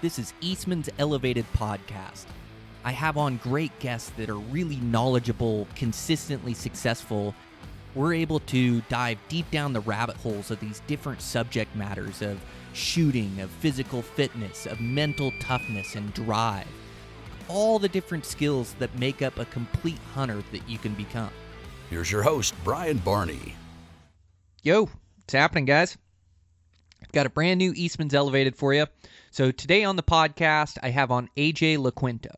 This is Eastmans Elevated podcast. I have on great guests that are really knowledgeable, consistently successful. We're able to dive deep down the rabbit holes of these different subject matters of shooting, of physical fitness, of mental toughness and drive. All the different skills that make up a complete hunter that you can become. Here's your host, Brian Barney. Yo, what's happening, guys? I've got a brand new Eastmans Elevated for you. So today on the podcast, I have on AJ Laquinta.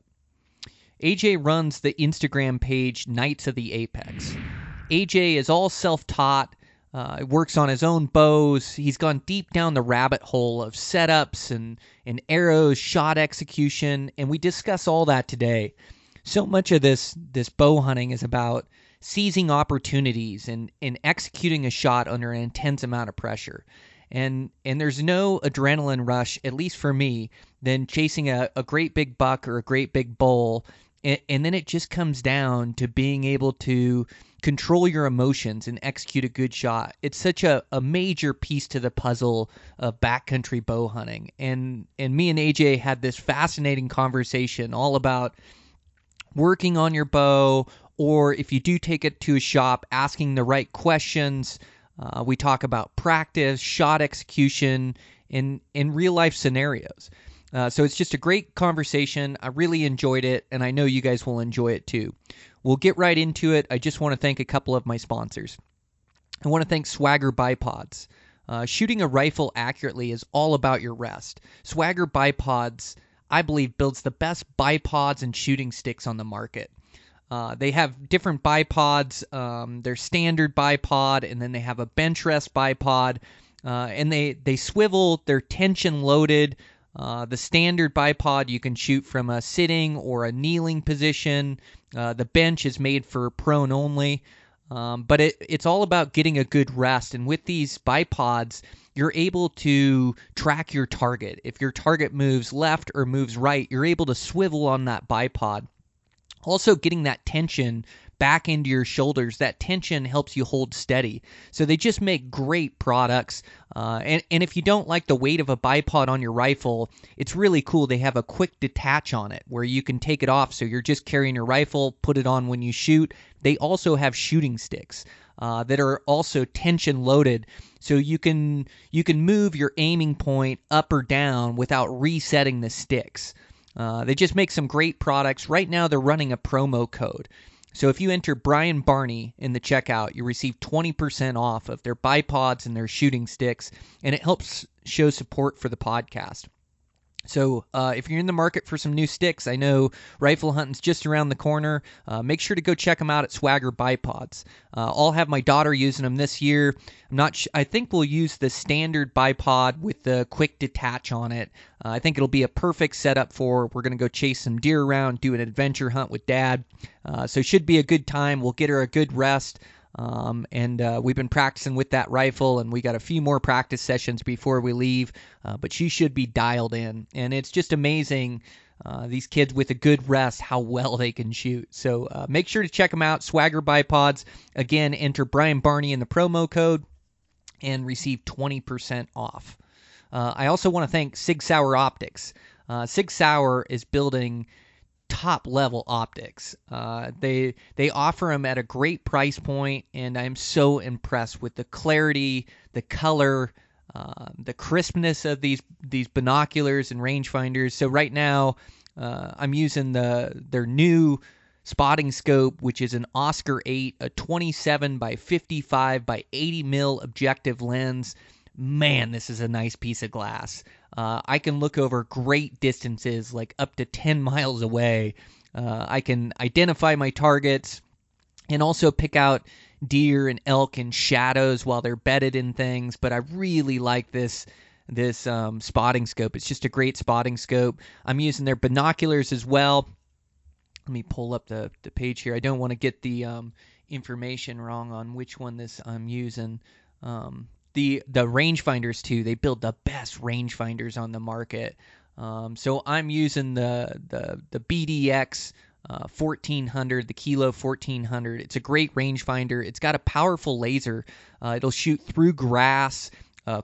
AJ runs the Instagram page Knights of the Apex. AJ is all self-taught, works on his own bows. He's gone deep down the rabbit hole of setups and arrows, shot execution, and we discuss all that today. So much of this bow hunting is about seizing opportunities and executing a shot under an intense amount of pressure. And there's no adrenaline rush, at least for me, than chasing a great big buck or a great big bull. And then it just comes down to being able to control your emotions and execute a good shot. It's such a major piece to the puzzle of backcountry bow hunting. And me and AJ had this fascinating conversation all about working on your bow, or if you do take it to a shop, asking the right questions. We talk about practice, shot execution, in real-life scenarios. So it's just a great conversation. I really enjoyed it, and I know you guys will enjoy it too. We'll get right into it. I just want to thank a couple of my sponsors. I want to thank Swagger bipods. Shooting a rifle accurately is all about your rest. Swagger bipods, I believe, builds the best bipods and shooting sticks on the market. They have different bipods. Their standard bipod, and then they have a bench rest bipod. And they swivel. They're tension loaded. The standard bipod you can shoot from a sitting or a kneeling position. The bench is made for prone only. But it's all about getting a good rest. And with these bipods, you're able to track your target. If your target moves left or moves right, you're able to swivel on that bipod. Also, getting that tension back into your shoulders, that tension helps you hold steady. So they just make great products. And if you don't like the weight of a bipod on your rifle, it's really cool. They have a quick detach on it where you can take it off. So you're just carrying your rifle, put it on when you shoot. They also have shooting sticks that are also tension loaded. So you can move your aiming point up or down without resetting the sticks. They just make some great products. Right now, they're running a promo code. So if you enter Brian Barney in the checkout, you receive 20% off of their bipods and their shooting sticks, and it helps show support for the podcast. So if you're in the market for some new sticks, I know rifle hunting's just around the corner. Make sure to go check them out at Swagger Bipods. I'll have my daughter using them this year. I think we'll use the standard bipod with the quick detach on it. I think it'll be a perfect setup we're going to go chase some deer around, do an adventure hunt with Dad. So it should be a good time. We'll get her a good rest. We've been practicing with that rifle, and we got a few more practice sessions before we leave, but she should be dialed in. And it's just amazing, these kids with a good rest, how well they can shoot. So make sure to check them out, Swagger Bipods. Again, enter Brian Barney in the promo code and receive 20% off. I also want to thank Sig Sauer Optics. Sig Sauer is building top-level optics. They offer them at a great price point, and I'm so impressed with the clarity, the color, the crispness of these binoculars and rangefinders. So right now, I'm using their new spotting scope, which is an Oscar 8, a 27 by 55 by 80 mil objective lens. Man, this is a nice piece of glass. I can look over great distances, like up to 10 miles away. I can identify my targets and also pick out deer and elk in shadows while they're bedded in things. But I really like this spotting scope. It's just a great spotting scope. I'm using their binoculars as well. Let me pull up the page here. I don't want to get the information wrong on which one I'm using. The rangefinders too. They build the best rangefinders on the market. So I'm using the BDX 1400, the Kilo 1400. It's a great rangefinder. It's got a powerful laser. It'll shoot through grass,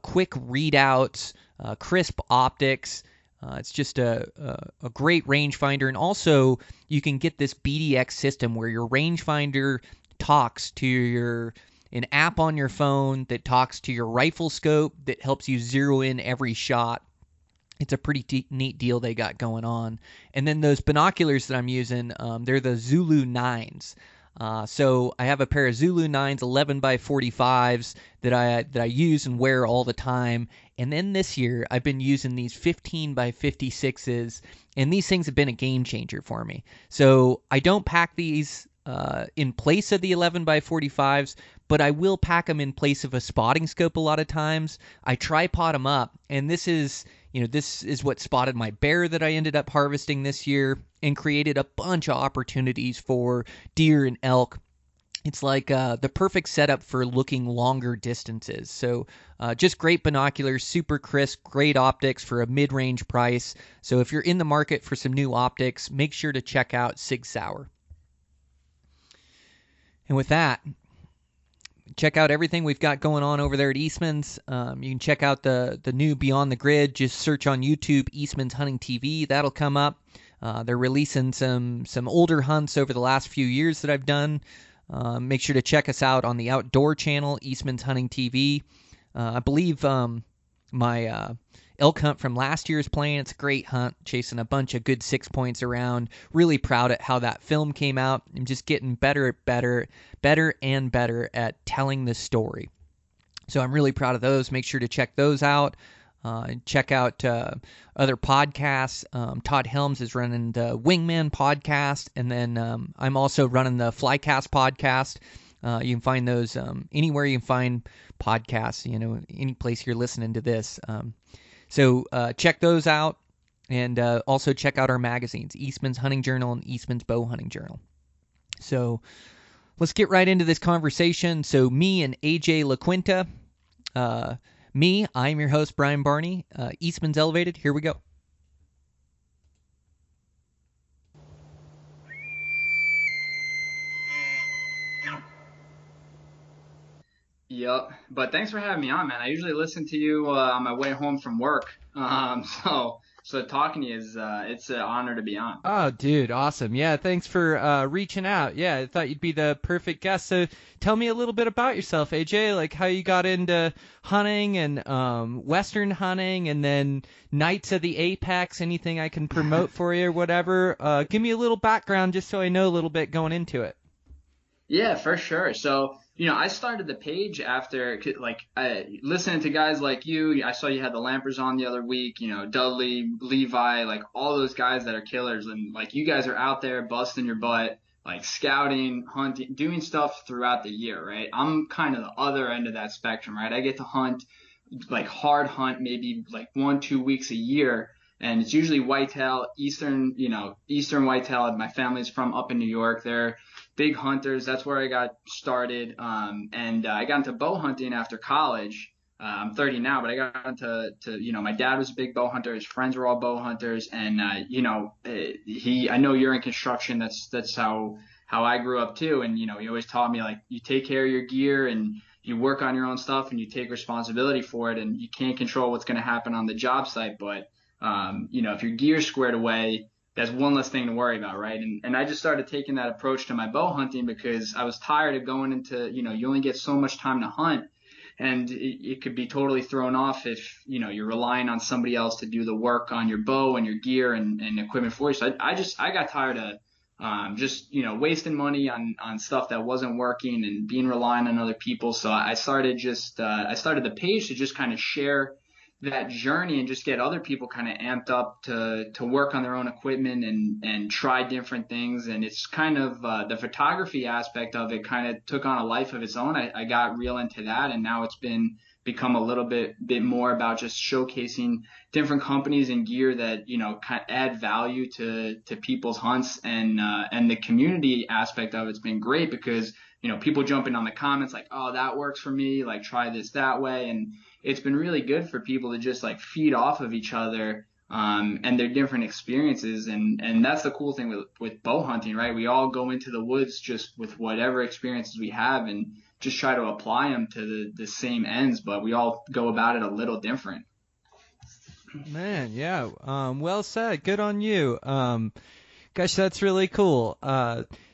quick readouts, crisp optics. It's just a great rangefinder, and also you can get this BDX system where your rangefinder talks to an app on your phone that talks to your rifle scope that helps you zero in every shot. It's a pretty neat deal they got going on. And then those binoculars that I'm using, they're the Zulu 9s. So I have a pair of Zulu 9s 11 by 45s that I use and wear all the time. And then this year I've been using these 15 by 56s, and these things have been a game changer for me. So I don't pack these in place of the 11 by 45s, but I will pack them in place of a spotting scope a lot of times. I tripod them up, and this is what spotted my bear that I ended up harvesting this year and created a bunch of opportunities for deer and elk. It's like the perfect setup for looking longer distances. So just great binoculars, super crisp, great optics for a mid-range price. So if you're in the market for some new optics, make sure to check out Sig Sauer. And with that, check out everything we've got going on over there at Eastmans. You can check out the new Beyond the Grid. Just search on YouTube Eastmans Hunting TV. That'll come up. They're releasing some older hunts over the last few years that I've done. Make sure to check us out on the Outdoor channel, Eastmans Hunting TV. I believe my elk hunt from last year's playing. It's a great hunt, chasing a bunch of good 6 points around. Really proud at how that film came out. I'm just getting better and better at telling the story. So I'm really proud of those. Make sure to check those out. Check out other podcasts. Todd Helms is running the Wingman podcast, and then I'm also running the Flycast podcast. You can find those anywhere you can find podcasts, any place you're listening to this. So check those out, and also check out our magazines, Eastman's Hunting Journal and Eastman's Bow Hunting Journal. So let's get right into this conversation. So me and AJ Laquinta. I'm your host, Brian Barney. Eastman's Elevated, here we go. Yep. But thanks for having me on, man. I usually listen to you on my way home from work. So talking to you is it's an honor to be on. Oh, dude, awesome. Yeah, thanks for reaching out. Yeah, I thought you'd be the perfect guest. So tell me a little bit about yourself, AJ, like how you got into hunting and Western hunting, and then Knights of the Apex, anything I can promote for you or whatever. Give me a little background just so I know a little bit going into it. Yeah, for sure. So, I started the page after, listening to guys like you. I saw you had the Lampers on the other week, Dudley, Levi, like all those guys that are killers. And like you guys are out there busting your butt, like scouting, hunting, doing stuff throughout the year, right? I'm kind of the other end of that spectrum, right? I get to hunt, like hard hunt, maybe like 1-2 weeks a year. And it's usually whitetail, Eastern whitetail. My family's from up in New York. They're big hunters. That's where I got started. And I got into bow hunting after college. I'm 30 now, but I got into my dad was a big bow hunter. His friends were all bow hunters. And, I know you're in construction. That's how I grew up too. And, he always taught me, like, you take care of your gear and you work on your own stuff and you take responsibility for it. And you can't control what's going to happen on the job site. But, if your gear's squared away, that's one less thing to worry about, right? And I just started taking that approach to my bow hunting because I was tired of going into, you only get so much time to hunt, and it could be totally thrown off if, you're relying on somebody else to do the work on your bow and your gear and equipment for you. So I got tired of wasting money on stuff that wasn't working and being reliant on other people. So I started the page to just kind of share that journey and just get other people kind of amped up to work on their own equipment and try different things. And it's kind of the photography aspect of it kind of took on a life of its own. I got real into that, and now it's become a little bit more about just showcasing different companies and gear that kind of add value to people's hunts, and the community aspect of it's been great because people jump in on the comments like, oh, that works for me, like try this that way. And it's been really good for people to just like feed off of each other and their different experiences. And that's the cool thing with bow hunting, right? We all go into the woods just with whatever experiences we have and just try to apply them to the same ends, but we all go about it a little different. Man, yeah. Well said. Good on you. Gosh, that's really cool.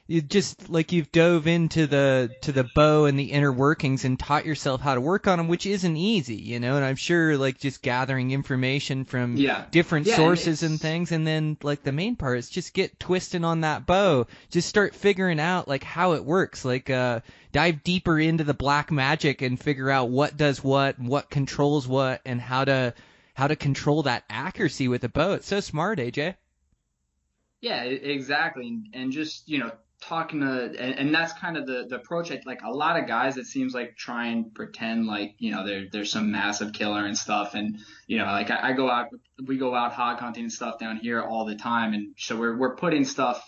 You just like you've dove into the bow and the inner workings and taught yourself how to work on them, which isn't easy, you know. And I'm sure like just gathering information from Yeah. different Yeah, and sources and it's things, and then like the main part is just get twisting on that bow. Just start figuring out like how it works. Like dive deeper into the black magic and figure out what does what controls what, and how to control that accuracy with a bow. It's so smart, AJ. Yeah, exactly. And just, talking to, and that's kind of the approach. Like a lot of guys, it seems like try and pretend like, they're some massive killer and stuff. And, like I go out, we go out hog hunting and stuff down here all the time. And so we're putting stuff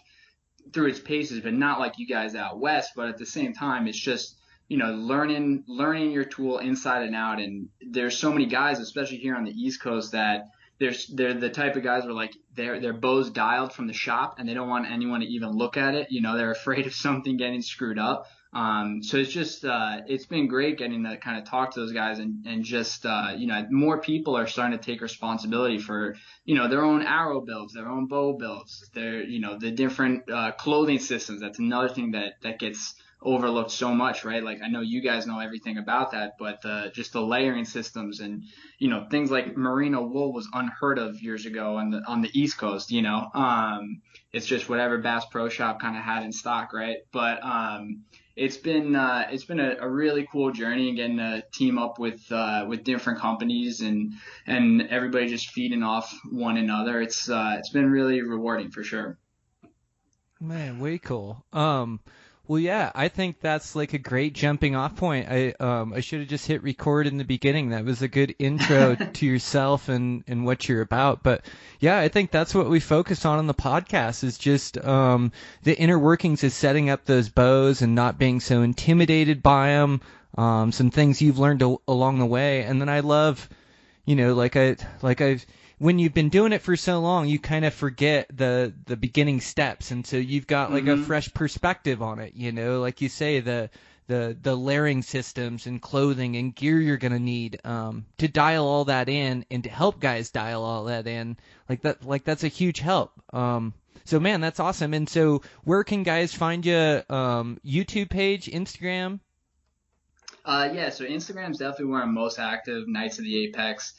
through its paces, but not like you guys out west. But at the same time, it's just, learning your tool inside and out. And there's so many guys, especially here on the East Coast, that they're the type of guys where like their bow's dialed from the shop and they don't want anyone to even look at it. They're afraid of something getting screwed up. So it's just it's been great getting to kind of talk to those guys and just more people are starting to take responsibility for their own arrow builds, their own bow builds, their the different clothing systems. That's another thing that gets overlooked so much, right? Like I know you guys know everything about that, but just the layering systems and things like merino wool was unheard of years ago on the East Coast. It's just whatever Bass Pro Shop kind of had in stock, right? But it's been a really cool journey getting to team up with different companies and everybody just feeding off one another. It's been really rewarding for sure. Man, way cool. Well, yeah, I think that's like a great jumping off point. I should have just hit record in the beginning. That was a good intro to yourself and what you're about. But yeah, I think that's what we focus on the podcast is just the inner workings of setting up those bows and not being so intimidated by them. Some things you've learned along the way, and then I love, I've when you've been doing it for so long, you kind of forget the beginning steps, and so you've got like a Mm-hmm. fresh perspective on it. Like you say, the layering systems and clothing and gear you're gonna need to dial all that in and to help guys dial all that in. That's a huge help. So man, that's awesome. And so where can guys find you? YouTube page, Instagram. Yeah, so Instagram's definitely where I'm most active. Knights of the Apex,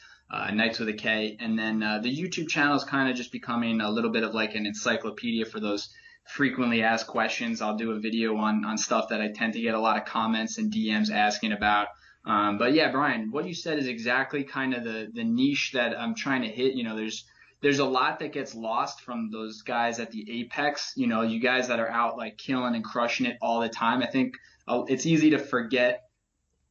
Knights with a K, and then the YouTube channel is kind of just becoming a little bit of like an encyclopedia for those frequently asked questions. I'll do a video on stuff that I tend to get a lot of comments and DMs asking about. But yeah, Brian, what you said is exactly kind of the niche that I'm trying to hit. There's a lot that gets lost from those guys at the apex. You guys that are out like killing and crushing it all the time. I think it's easy to forget.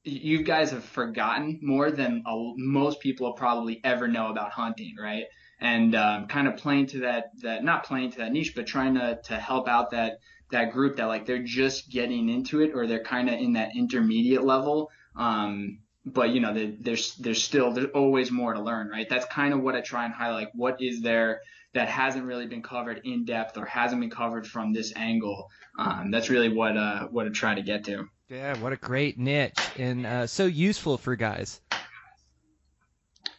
You guys have forgotten more than most people will probably ever know about hunting, right? And kind of playing to that not playing to that niche, but trying to help out that group that like they're just getting into it or they're kind of in that intermediate level. But there's always more to learn, right? That's kind of what I try and highlight. Like, what is there that hasn't really been covered in depth or hasn't been covered from this angle? That's really what I try to get to. Yeah, what a great niche and so useful for guys.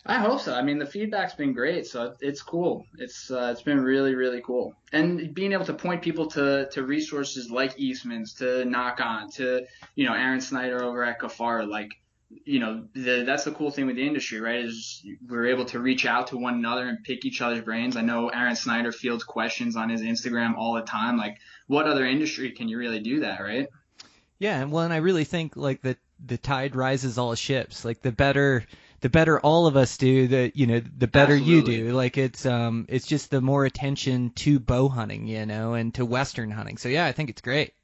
I hope so. I mean, the feedback's been great, so it's cool. It's been really really cool, and being able to point people to resources like Eastman's, to Knock On, to Aaron Snyder over at Kafar, like that's the cool thing with the industry, right? Is we're able to reach out to one another and pick each other's brains. I know Aaron Snyder fields questions on his Instagram all the time. Like, what other industry can you really do that, right? Yeah, and I really think like the tide rises all ships. Like the better all of us do, the better you Absolutely. do. Like it's just the more attention to bow hunting, and to Western hunting. So yeah, I think it's great.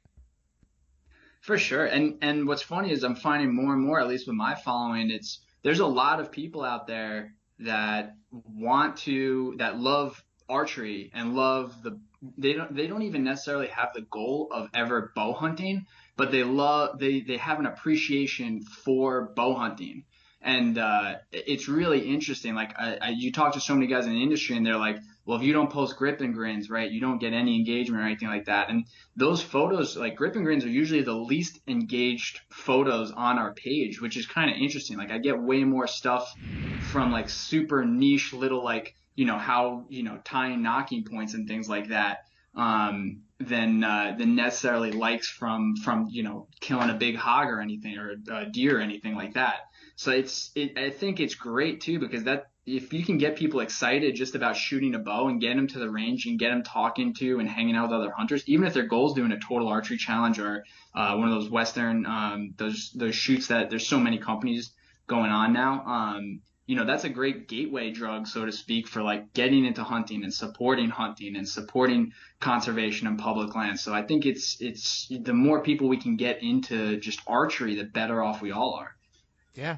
For sure. And what's funny is I'm finding more and more, at least with my following, there's a lot of people out there that that love archery and love they don't even necessarily have the goal of ever bow hunting, but they have an appreciation for bow hunting. And it's really interesting. Like you talk to so many guys in the industry, and they're like, well, if you don't post grip and grins, right, you don't get any engagement or anything like that. And those photos, like grip and grins, are usually the least engaged photos on our page, which is kind of interesting. Like I get way more stuff from like super niche little like, how, tying knocking points and things like that, than necessarily likes from killing a big hog or anything, or a deer or anything like that. So I think it's great too, because that if you can get people excited just about shooting a bow and get them to the range and get them talking to and hanging out with other hunters, even if their goal is doing a total archery challenge or one of those Western those shoots that there's so many companies going on now. That's a great gateway drug, so to speak, for like getting into hunting and supporting conservation and public land. So I think it's the more people we can get into just archery, the better off we all are. Yeah,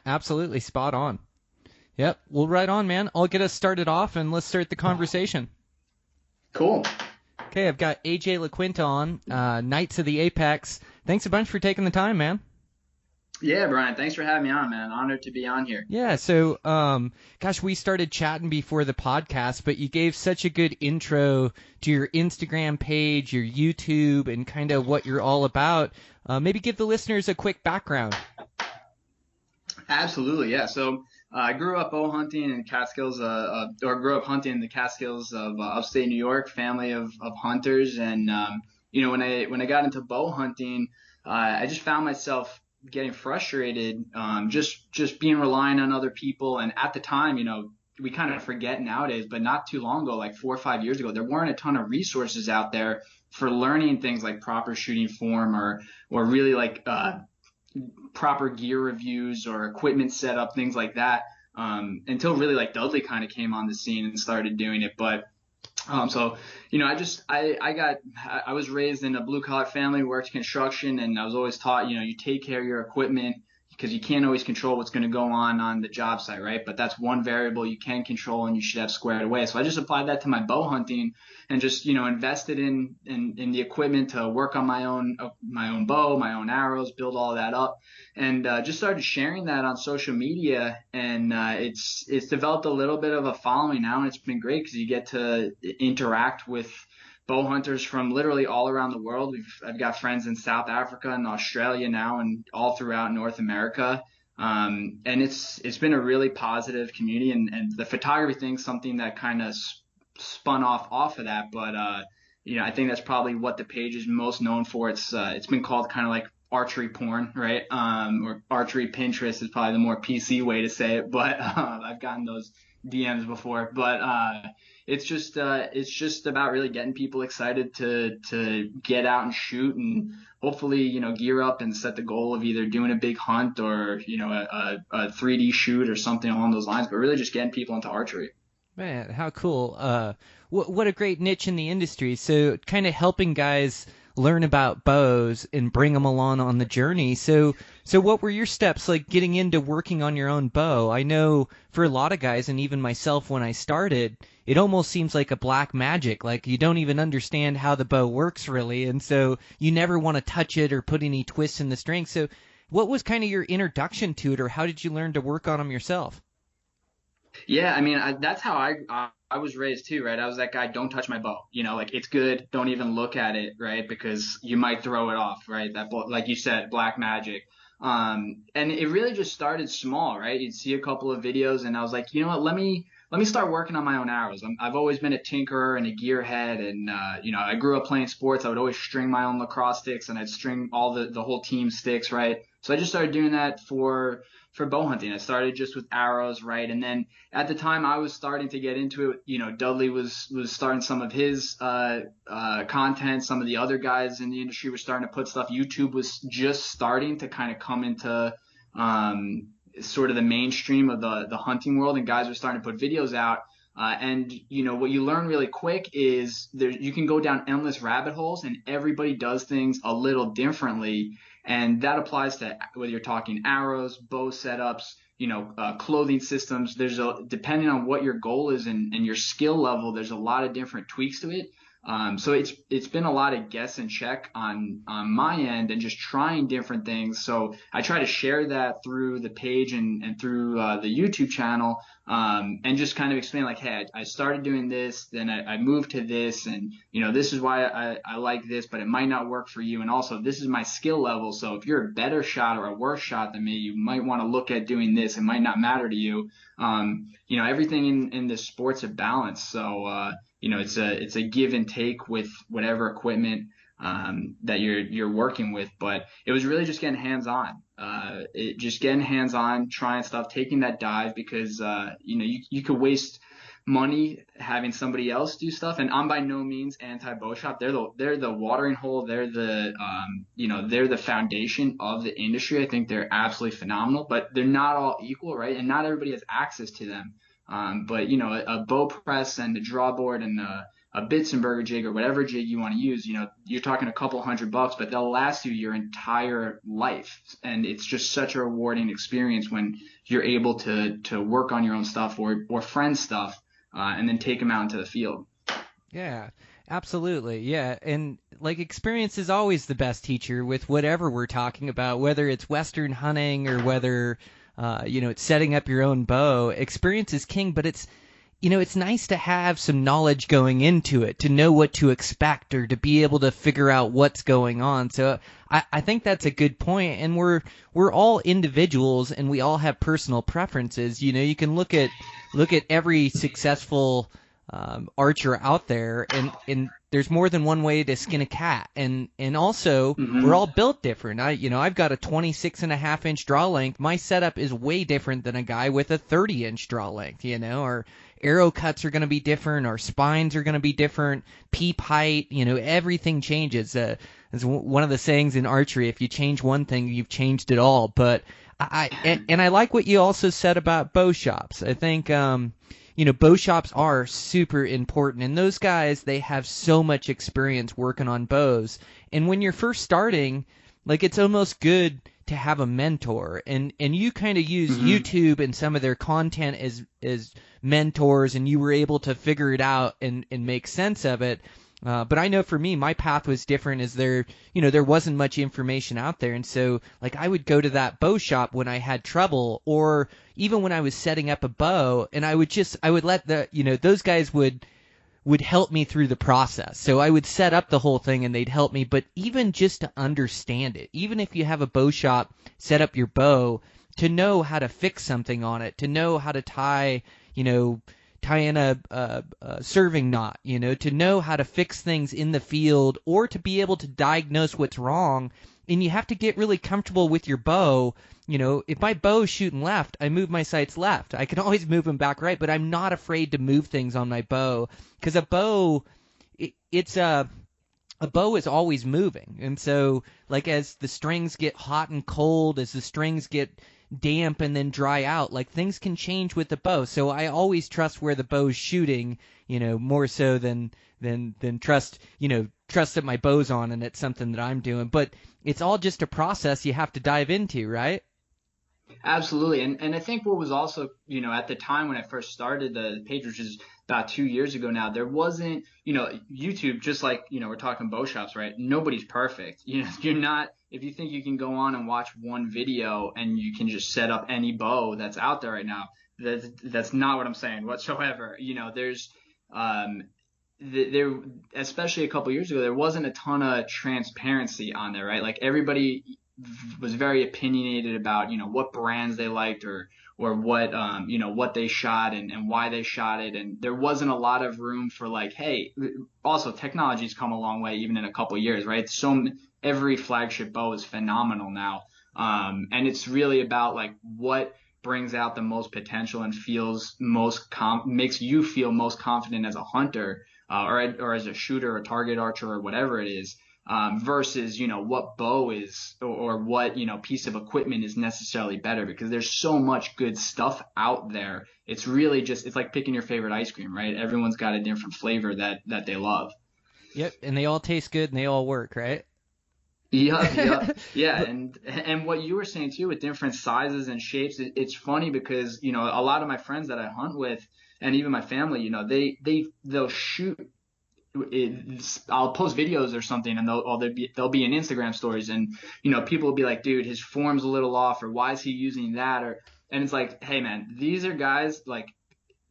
absolutely. Spot on. Yep. Well, right on, man. I'll get us started off, and let's start the conversation. Cool. Okay, I've got AJ Laquinta on, Knights of the Apex. Thanks a bunch for taking the time, man. Yeah, Brian, thanks for having me on, man. Honored to be on here. Yeah, so, gosh, we started chatting before the podcast, but you gave such a good intro to your Instagram page, your YouTube, and kind of what you're all about. Maybe give the listeners a quick background. Absolutely, yeah. So I grew up bow hunting in Catskills, or grew up hunting in the Catskills of upstate New York, family of hunters. And, when I got into bow hunting, I just found myself getting frustrated, just being reliant on other people. And at the time, we kind of forget nowadays, but not too long ago, like 4 or 5 years ago, there weren't a ton of resources out there for learning things like proper shooting form or really like proper gear reviews or equipment setup, things like that, until really like Dudley kind of came on the scene and started doing it. But so, I was raised in a blue collar family, worked construction, and I was always taught, you take care of your equipment, because you can't always control what's going to go on the job site, right? But that's one variable you can control and you should have squared away. So I just applied that to my bow hunting and just, invested in the equipment to work on my own bow, my own arrows, build all that up, and just started sharing that on social media. And it's developed a little bit of a following now, and it's been great because you get to interact with bow hunters from literally all around the world. I've got friends in South Africa and Australia now, and all throughout North America. And it's been a really positive community, and the photography thing's something that kind of spun off of that. But I think that's probably what the page is most known for. It's been called kind of like archery porn, right? Or archery Pinterest is probably the more PC way to say it. But I've gotten those DMs before. But it's just about really getting people excited to get out and shoot, and hopefully, gear up and set the goal of either doing a big hunt or, a 3D shoot or something along those lines, but really just getting people into archery. Man, how cool. What a great niche in the industry. So kind of helping guys learn about bows and bring them along on the journey. So what were your steps like getting into working on your own bow? I know for a lot of guys, and even myself when I started, it almost seems like a black magic. Like you don't even understand how the bow works really, and so you never want to touch it or put any twists in the string. So what was kind of your introduction to it, or how did you learn to work on them yourself? Yeah, I mean, that's how I was raised too, right? I was that guy, don't touch my bow, like it's good, don't even look at it, right? Because you might throw it off, right? That, like you said, black magic. And it really just started small, right? You'd see a couple of videos and I was like, you know what, let me start working on my own arrows. I've always been a tinkerer and a gearhead, and I grew up playing sports. I would always string my own lacrosse sticks, and I'd string all the whole team sticks, right? So I just started doing that for bow hunting. I started just with arrows, right? And then at the time I was starting to get into it, Dudley was starting some of his content. Some of the other guys in the industry were starting to put stuff. YouTube was just starting to kind of come into sort of the mainstream of the hunting world, and guys were starting to put videos out. And what you learn really quick is you can go down endless rabbit holes, and everybody does things a little differently. And that applies to whether you're talking arrows, bow setups, clothing systems. Depending on what your goal is and your skill level, there's a lot of different tweaks to it. So it's been a lot of guess and check on my end and just trying different things. So I try to share that through the page and through the YouTube channel, and just kind of explain like, hey, I started doing this, then I moved to this, and this is why I like this, but it might not work for you. And also this is my skill level. So if you're a better shot or a worse shot than me, you might want to look at doing this. It might not matter to you. Everything in this sport's a balance. So it's a give and take with whatever equipment that you're working with. But it was really just getting hands on. Trying stuff, taking that dive, because you could waste money having somebody else do stuff. And I'm by no means anti bow shop. They're the watering hole. They're the foundation of the industry. I think they're absolutely phenomenal, but they're not all equal, right? And not everybody has access to them. But a bow press and a draw board and a Bitzenberger jig or whatever jig you want to use, you're talking a couple $100, but they'll last you your entire life. And it's just such a rewarding experience when you're able to work on your own stuff or friend stuff, and then take them out into the field. Yeah, absolutely. Yeah. And like, experience is always the best teacher with whatever we're talking about, whether it's Western hunting or whether it's setting up your own bow. Experience is king, but it's nice to have some knowledge going into it, to know what to expect or to be able to figure out what's going on. So I think that's a good point. And we're all individuals and we all have personal preferences. You can look at every successful archer out there, and there's more than one way to skin a cat, and also we're all built different. I've got a 26.5-inch draw length. My setup is way different than a guy with a 30-inch draw length. Our arrow cuts are going to be different, our spines are going to be different, peep height, everything changes. It's one of the sayings in archery: if you change one thing, you've changed it all. But I like what you also said about bow shops. I think bow shops are super important, and those guys, they have so much experience working on bows. And when you're first starting, like, it's almost good to have a mentor, and you kind of use YouTube and some of their content as mentors, and you were able to figure it out and make sense of it. But I know for me, my path was different, as there wasn't much information out there. And so, like, I would go to that bow shop when I had trouble, or even when I was setting up a bow, and I would let those guys would help me through the process. So I would set up the whole thing and they'd help me. But even just to understand it, even if you have a bow shop, set up your bow, to know how to fix something on it, to know how to tie in a serving knot, to know how to fix things in the field, or to be able to diagnose what's wrong. And you have to get really comfortable with your bow. If my bow's shooting left, I move my sights left. I can always move them back right, but I'm not afraid to move things on my bow, because a bow, a bow is always moving. And so, like, as the strings get hot and cold, as the strings get damp and then dry out, like, things can change with the bow. So I always trust where the bow's shooting, more so than trust that my bow's on and it's something that I'm doing. But it's all just a process you have to dive into, right? Absolutely. And I think what was also, at the time when I first started the page, which is about 2 years ago now, there wasn't, YouTube, just like, we're talking bow shops, right? Nobody's perfect. You're not, if you think you can go on and watch one video and you can just set up any bow that's out there right now, that's not what I'm saying whatsoever. There's, there, especially a couple years ago, there wasn't a ton of transparency on there, right? Like, everybody was very opinionated about, what brands they liked or what, what they shot and why they shot it. And there wasn't a lot of room for, like, hey, also technology's come a long way, even in a couple of years, right? So every flagship bow is phenomenal now. And it's really about, like, what brings out the most potential and feels most makes you feel most confident as a hunter, or as a shooter or target archer or whatever it is. Versus, what bow is or what, piece of equipment is necessarily better, because there's so much good stuff out there. It's really just, it's like picking your favorite ice cream, right? Everyone's got a different flavor that they love. Yep. And they all taste good and they all work, right? Yeah. And what you were saying too, with different sizes and shapes, it's funny because, a lot of my friends that I hunt with, and even my family, they'll shoot I'll post videos or something, and they'll be in Instagram stories, and people will be like, dude, his form's a little off, or why is he using that, and it's like, hey man, these are guys like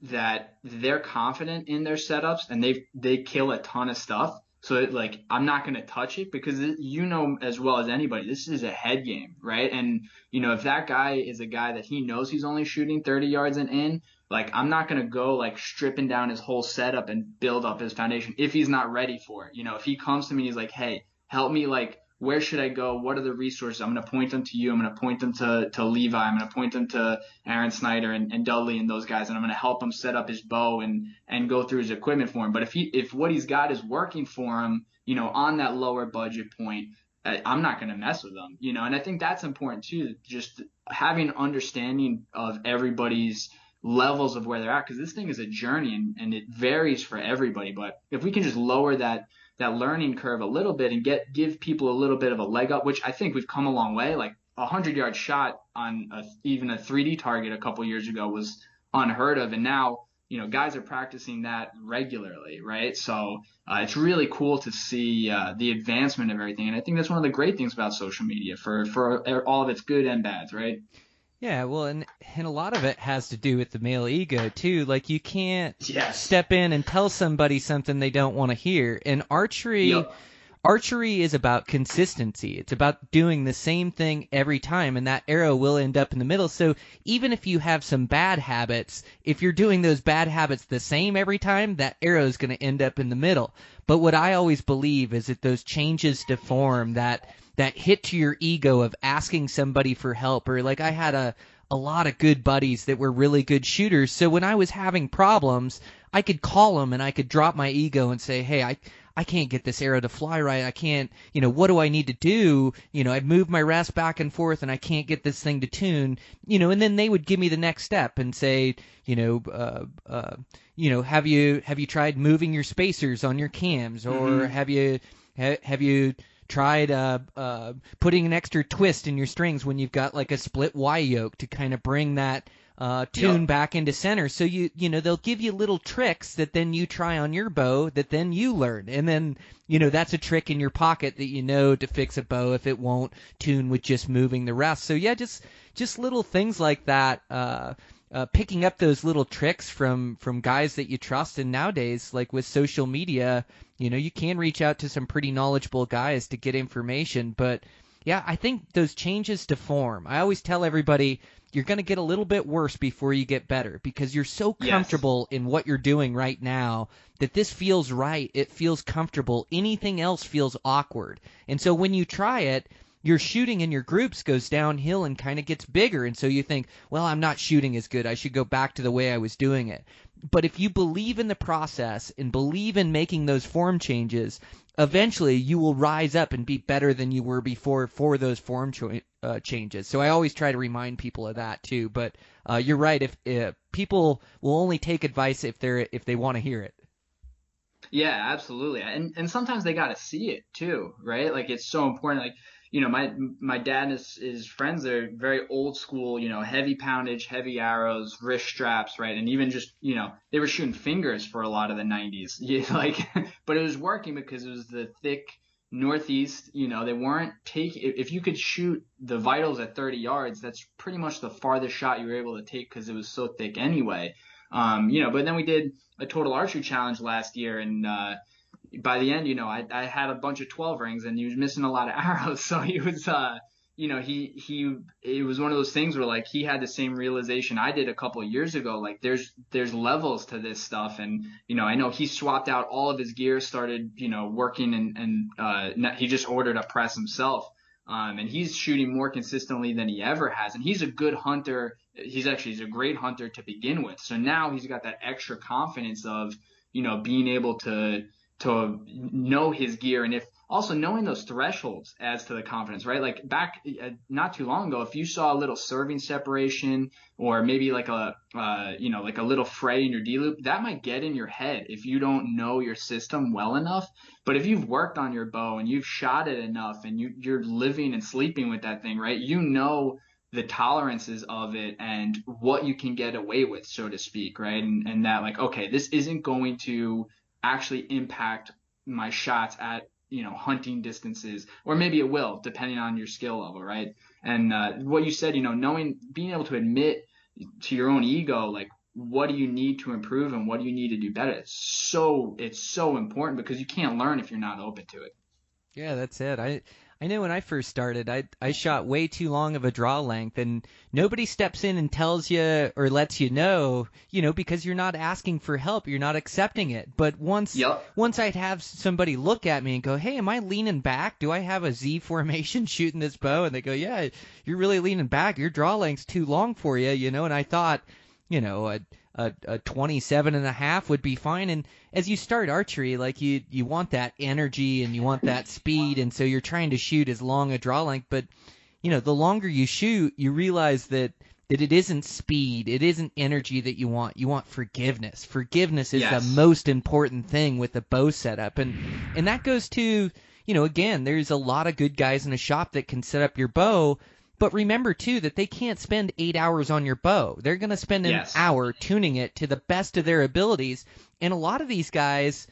that, they're confident in their setups and they kill a ton of stuff. So like, I'm not going to touch it because as well as anybody, this is a head game, right? And if that guy is a guy that he knows he's only shooting 30 yards and in, like, I'm not going to go like stripping down his whole setup and build up his foundation if he's not ready for it. If he comes to me and he's like, hey, help me, like, where should I go? What are the resources? I'm going to point them to you. I'm going to point them to Levi. I'm going to point them to Aaron Snyder and Dudley and those guys. And I'm going to help him set up his bow and go through his equipment for him. But if what he's got is working for him, on that lower budget point, I'm not going to mess with them, and I think that's important too. Just having understanding of everybody's levels of where they're at, because this thing is a journey and it varies for everybody. But if we can just lower that learning curve a little bit and give people a little bit of a leg up, which I think we've come a long way. Like a 100-yard shot on even a 3D target a couple years ago was unheard of. And now, guys are practicing that regularly, right? So it's really cool to see the advancement of everything. And I think that's one of the great things about social media for all of its good and bads, right? Yeah, well, and a lot of it has to do with the male ego too. Like, you can't Yes. step in and tell somebody something they don't want to hear. And archery Yep. archery is about consistency. It's about doing the same thing every time, and that arrow will end up in the middle. So even if you have some bad habits, if you're doing those bad habits the same every time, that arrow is going to end up in the middle. But what I always believe is that those changes to form, that hit to your ego of asking somebody for help, or like I had a lot of good buddies that were really good shooters. So when I was having problems, I could call them and I could drop my ego and say, hey, I can't get this arrow to fly right. I can't, what do I need to do? I've moved my rest back and forth and I can't get this thing to tune, and then they would give me the next step and say, have you tried moving your spacers on your cams, or have you tried putting an extra twist in your strings when you've got like a split Y yoke to kind of bring that tune back into center. So they'll give you little tricks that then you try on your bow that then you learn, and then that's a trick in your pocket that to fix a bow if it won't tune with just moving the rest. So yeah, just little things like that. Picking up those little tricks from guys that you trust. And nowadays, like with social media, you can reach out to some pretty knowledgeable guys to get information. But yeah, I think those changes to form, I always tell everybody, you're going to get a little bit worse before you get better, because you're so comfortable in what you're doing right now that this feels right. It feels comfortable. Anything else feels awkward. And so when you try it, your shooting in your groups goes downhill and kind of gets bigger. And so you think, well, I'm not shooting as good. I should go back to the way I was doing it. But if you believe in the process and believe in making those form changes, eventually you will rise up and be better than you were before for those form changes. So I always try to remind people of that too. But you're right. If people will only take advice if they want to hear it. Yeah, absolutely. And sometimes they got to see it too, right? Like, it's so important. Like, my dad and his friends, they're very old school, heavy poundage, heavy arrows, wrist straps, right? And even just, they were shooting fingers for a lot of the 90s. Yeah, like, but it was working because it was the thick Northeast, they weren't taking, if you could shoot the vitals at 30 yards, that's pretty much the farthest shot you were able to take because it was so thick anyway. But then we did a total archery challenge last year, and by the end, I had a bunch of 12 rings and he was missing a lot of arrows. So he was, it was one of those things where, like, he had the same realization I did a couple of years ago. Like, there's levels to this stuff. And, I know he swapped out all of his gear, started, working and he just ordered a press himself. And he's shooting more consistently than he ever has. And he's a good hunter. He's a great hunter to begin with. So now he's got that extra confidence of, being able to know his gear, and if also knowing those thresholds adds to the confidence, right? Like back not too long ago, if you saw a little serving separation or maybe like a little fray in your D loop, that might get in your head if you don't know your system well enough. But if you've worked on your bow and you've shot it enough and you're living and sleeping with that thing, right? The tolerances of it and what you can get away with, so to speak, right? And that, like, okay, this isn't going to actually impact my shots at, hunting distances, or maybe it will, depending on your skill level, right? And what you said, being able to admit to your own ego, like, what do you need to improve and what do you need to do better? It's so important, because you can't learn if you're not open to it. Yeah, that's it. I know when I first started, I shot way too long of a draw length, and nobody steps in and tells you or lets you know, because you're not asking for help, you're not accepting it. But once Yep. once I'd have somebody look at me and go, "Hey, am I leaning back? Do I have a Z formation shooting this bow?" And they go, "Yeah, you're really leaning back. Your draw length's too long for you," And I thought, a 27.5 would be fine. And as you start archery, like you want that energy and you want that speed, and so you're trying to shoot as long a draw length. But the longer you shoot, you realize that it isn't speed, it isn't energy that you want. You want forgiveness. Forgiveness is Yes. the most important thing with the bow setup, and that goes to again, there's a lot of good guys in a shop that can set up your bow. But remember, too, that they can't spend 8 hours on your bow. They're going to spend an Yes. hour tuning it to the best of their abilities. And a lot of these guys,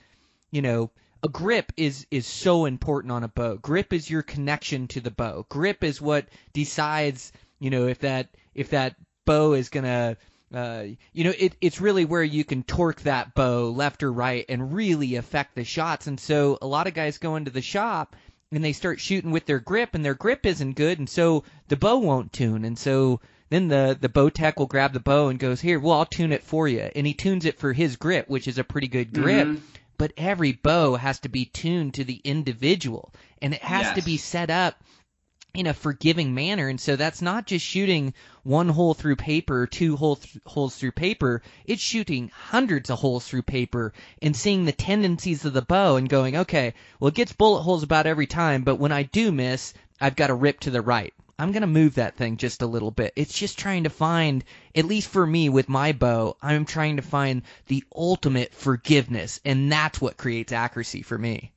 a grip is so important on a bow. Grip is your connection to the bow. Grip is what decides, if that bow is going to, it's really where you can torque that bow left or right and really affect the shots. And so a lot of guys go into the shop and they start shooting with their grip, and their grip isn't good, and so the bow won't tune. And so then the bow tech will grab the bow and goes, "Here, well, I'll tune it for you." And he tunes it for his grip, which is a pretty good grip. Mm-hmm. But every bow has to be tuned to the individual, and it has to be set up in a forgiving manner. And so that's not just shooting one hole through paper or two holes through paper. It's shooting hundreds of holes through paper and seeing the tendencies of the bow and going, okay, well, it gets bullet holes about every time, but when I do miss, I've got to rip to the right. I'm going to move that thing just a little bit. It's just trying to find, at least for me with my bow, I'm trying to find the ultimate forgiveness, and that's what creates accuracy for me.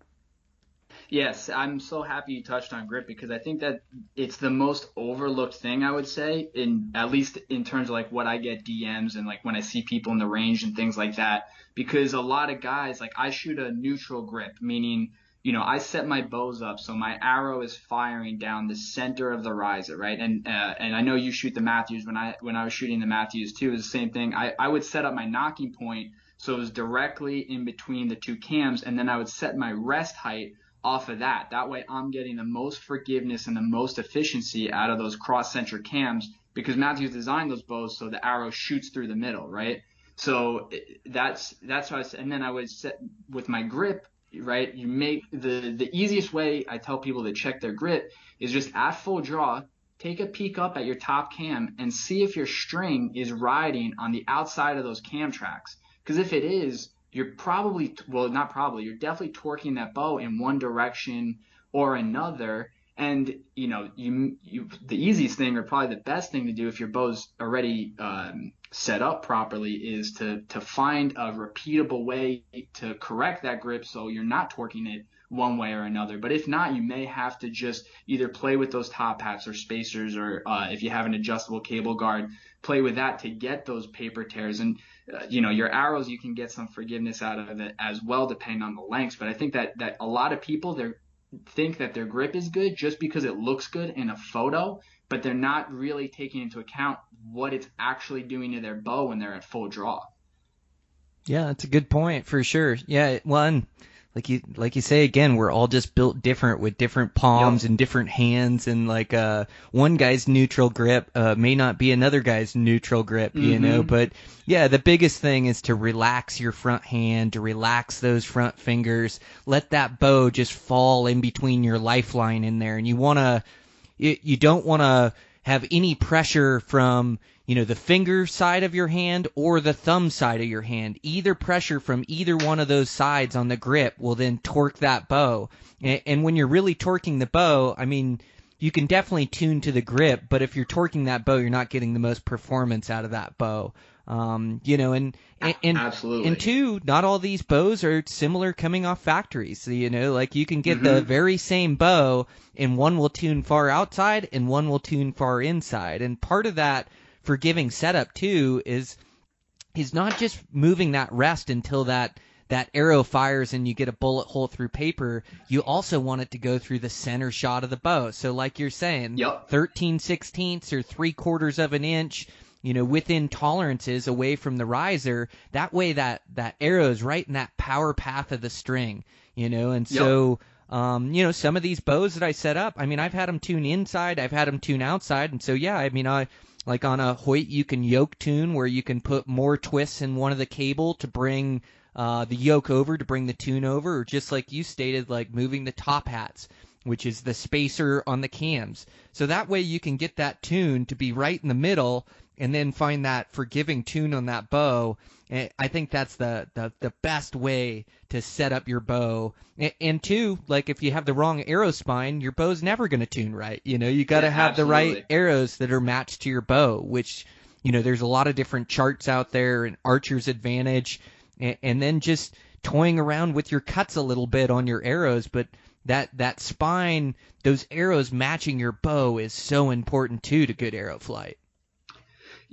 Yes, I'm so happy you touched on grip, because I think that it's the most overlooked thing, I would say, at least in terms of like what I get DMs and like when I see people in the range and things like that. Because a lot of guys, like, I shoot a neutral grip, meaning, I set my bows up so my arrow is firing down the center of the riser, right? And I know you shoot the Matthews. When I was shooting the Matthews too, it was the same thing. I would set up my nocking point so it was directly in between the two cams, and then I would set my rest height off of that. That way I'm getting the most forgiveness and the most efficiency out of those cross-centric cams, because Matthews designed those bows so the arrow shoots through the middle, right? So that's what I said. And then I would set with my grip, right? You make the easiest way I tell people to check their grip is just at full draw, take a peek up at your top cam and see if your string is riding on the outside of those cam tracks. Because if it is, you're probably, well, not probably, you're definitely torquing that bow in one direction or another. And, the easiest thing, or probably the best thing to do if your bow's already set up properly, is to find a repeatable way to correct that grip so you're not torquing it one way or another. But if not, you may have to just either play with those top hats or spacers, or if you have an adjustable cable guard, play with that to get those paper tears. And your arrows, you can get some forgiveness out of it as well, depending on the lengths. But I think that a lot of people, they think that their grip is good just because it looks good in a photo, but they're not really taking into account what it's actually doing to their bow when they're at full draw. Yeah, that's a good point for sure. Yeah, one, like you say again, we're all just built different with different palms and different hands, and like one guy's neutral grip may not be another guy's neutral grip, But yeah, the biggest thing is to relax your front hand, to relax those front fingers, let that bow just fall in between your lifeline in there, and you don't want to have any pressure from the finger side of your hand or the thumb side of your hand. Either pressure from either one of those sides on the grip will then torque that bow. And when you're really torquing the bow, I mean, you can definitely tune to the grip, but if you're torquing that bow, you're not getting the most performance out of that bow. And Absolutely. And two, not all these bows are similar coming off factories. So, like you can get the very same bow, and one will tune far outside and one will tune far inside. And part of that forgiving setup too is not just moving that rest until that that arrow fires and you get a bullet hole through paper, you also want it to go through the center shot of the bow. So like you're saying, Yep. 13/16 or 3/4 of an inch, within tolerances away from the riser. That way that arrow is right in that power path of the string, and so, some of these bows that I set up, I mean, I've had them tune inside, I've had them tune outside. And so, yeah, I mean, like on a Hoyt, you can yoke tune where you can put more twists in one of the cable to bring the yoke over, to bring the tune over, or just like you stated, like moving the top hats, which is the spacer on the cams. So that way you can get that tune to be right in the middle and then find that forgiving tune on that bow. And I think that's the best way to set up your bow. And two, like if you have the wrong arrow spine, your bow's never going to tune right. You got to have the right arrows that are matched to your bow, which, there's a lot of different charts out there, and Archer's Advantage, and then just toying around with your cuts a little bit on your arrows. But that spine, those arrows matching your bow is so important too to good arrow flight.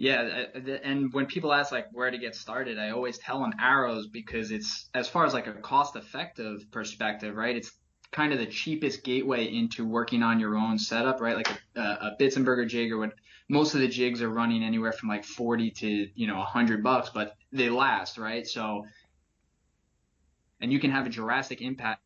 Yeah, and when people ask like where to get started, I always tell them arrows, because it's, as far as like a cost-effective perspective, right? It's kind of the cheapest gateway into working on your own setup, right? Like a Bitzenberger jig, or what most of the jigs are running anywhere from like 40 to $100, but they last, right? So, and you can have a drastic impact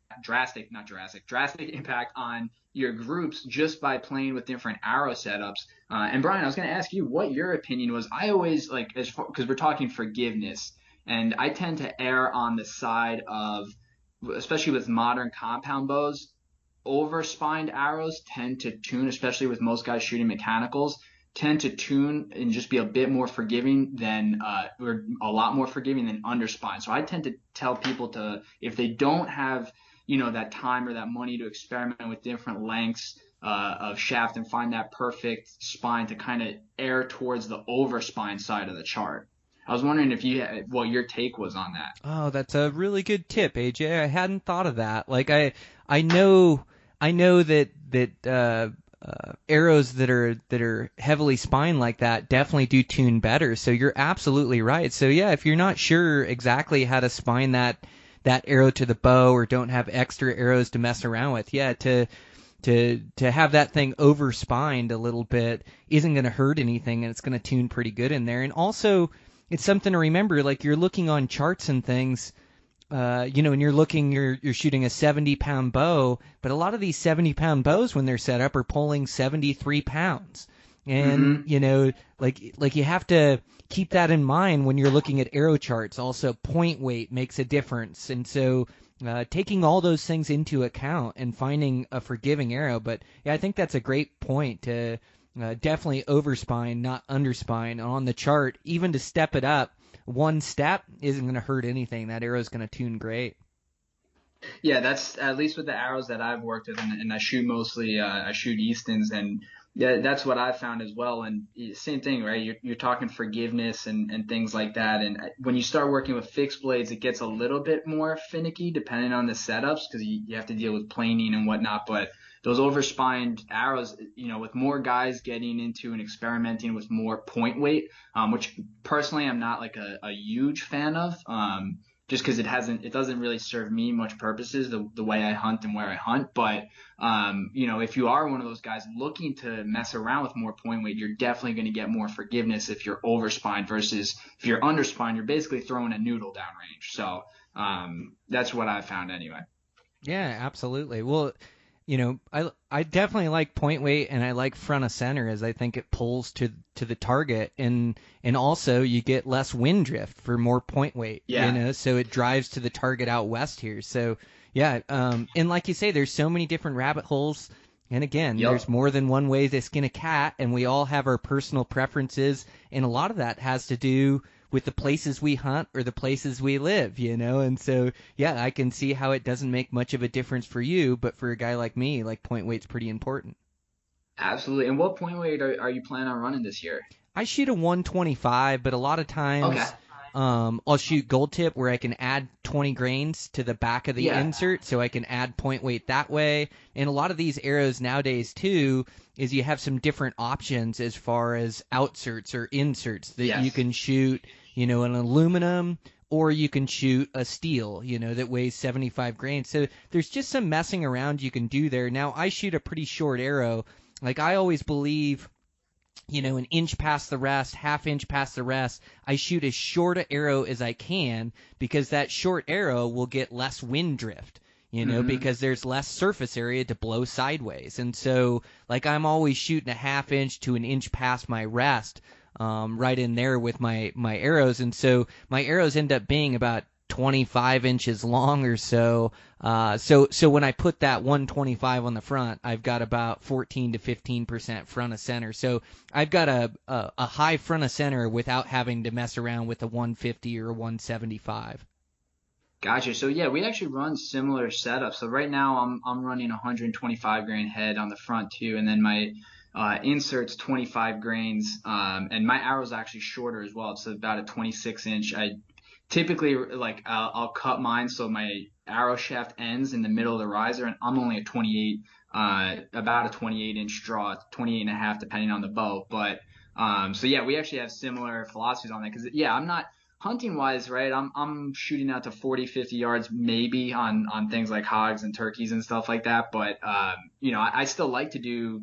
on your groups just by playing with different arrow setups. And Brian, I was going to ask you what your opinion was. I always because we're talking forgiveness, and I tend to err on the side of, especially with modern compound bows, over-spined arrows tend to tune, especially with most guys shooting mechanicals, tend to tune and just be a bit more forgiving than, or a lot more forgiving than underspine. So I tend to tell people to, if they don't have, that time or that money to experiment with different lengths of shaft and find that perfect spine, to kind of err towards the overspine side of the chart. I was wondering what your take was on that. Oh, that's a really good tip, AJ. I hadn't thought of that. Like I know that arrows that are heavily spined like that definitely do tune better. So you're absolutely right. So yeah, if you're not sure exactly how to spine that arrow to the bow, or don't have extra arrows to mess around with, yeah, to have that thing over spined a little bit isn't going to hurt anything, and it's going to tune pretty good in there. And also, it's something to remember, like you're looking on charts and things, and you're shooting a 70-pound bow, but a lot of these 70-pound bows, when they're set up, are pulling 73 pounds. And, like you have to keep that in mind when you're looking at arrow charts. Also, point weight makes a difference. And so taking all those things into account and finding a forgiving arrow. But, yeah, I think that's a great point to definitely overspine, not underspine. On the chart, even to step it up, one step isn't going to hurt anything. That arrow is going to tune great. Yeah, that's at least with the arrows that I've worked with, and I shoot mostly, I shoot Eastmans, and yeah, that's what I've found as well. And same thing, right? You're talking forgiveness and things like that. And when you start working with fixed blades, it gets a little bit more finicky depending on the setups, because you have to deal with planing and whatnot. But those overspined arrows, with more guys getting into and experimenting with more point weight, which personally I'm not like a huge fan of, just because it doesn't really serve me much purposes, the way I hunt and where I hunt. But, if you are one of those guys looking to mess around with more point weight, you're definitely going to get more forgiveness if you're overspined, versus if you're underspined, you're basically throwing a noodle downrange. So that's what I found anyway. Yeah, absolutely. Well, I definitely like point weight, and I like front of center, as I think it pulls to the target, and also you get less wind drift for more point weight. Yeah. So it drives to the target out west here. So yeah, and like you say, there's so many different rabbit holes, and again, there's more than one way to skin a cat, and we all have our personal preferences, and a lot of that has to do with the places we hunt or the places we live, and so, yeah, I can see how it doesn't make much of a difference for you, but for a guy like me, like, point weight's pretty important. Absolutely. And what point weight are you planning on running this year? I shoot a 125, but a lot of times I'll shoot gold tip, where I can add 20 grains to the back of the insert, so I can add point weight that way. And a lot of these arrows nowadays, too, is you have some different options as far as outserts or inserts that you can shoot, an aluminum or you can shoot a steel, that weighs 75 grains. So there's just some messing around you can do there. Now, I shoot a pretty short arrow. Like, I always believe, an inch past the rest, half inch past the rest, I shoot as short an arrow as I can, because that short arrow will get less wind drift, because there's less surface area to blow sideways. And so, like, I'm always shooting a half inch to an inch past my rest, right in there with my arrows. And so my arrows end up being about 25 inches long or so. So when I put that 125 on the front, I've got about 14 to 15% front of center. So I've got a high front of center without having to mess around with a 150 or a 175. Gotcha. So yeah, we actually run similar setups. So right now I'm running 125 grain head on the front too, and then my inserts 25 grains, and my arrow's actually shorter as well. It's about a 26 inch. I typically, like, I'll cut mine so my arrow shaft ends in the middle of the riser, and I'm only a 28, about a 28 inch draw, 28 and a half depending on the bow. But so yeah, we actually have similar philosophies on that, because yeah, I'm not hunting wise, right? I'm shooting out to 40, 50 yards maybe on things like hogs and turkeys and stuff like that. But I still like to do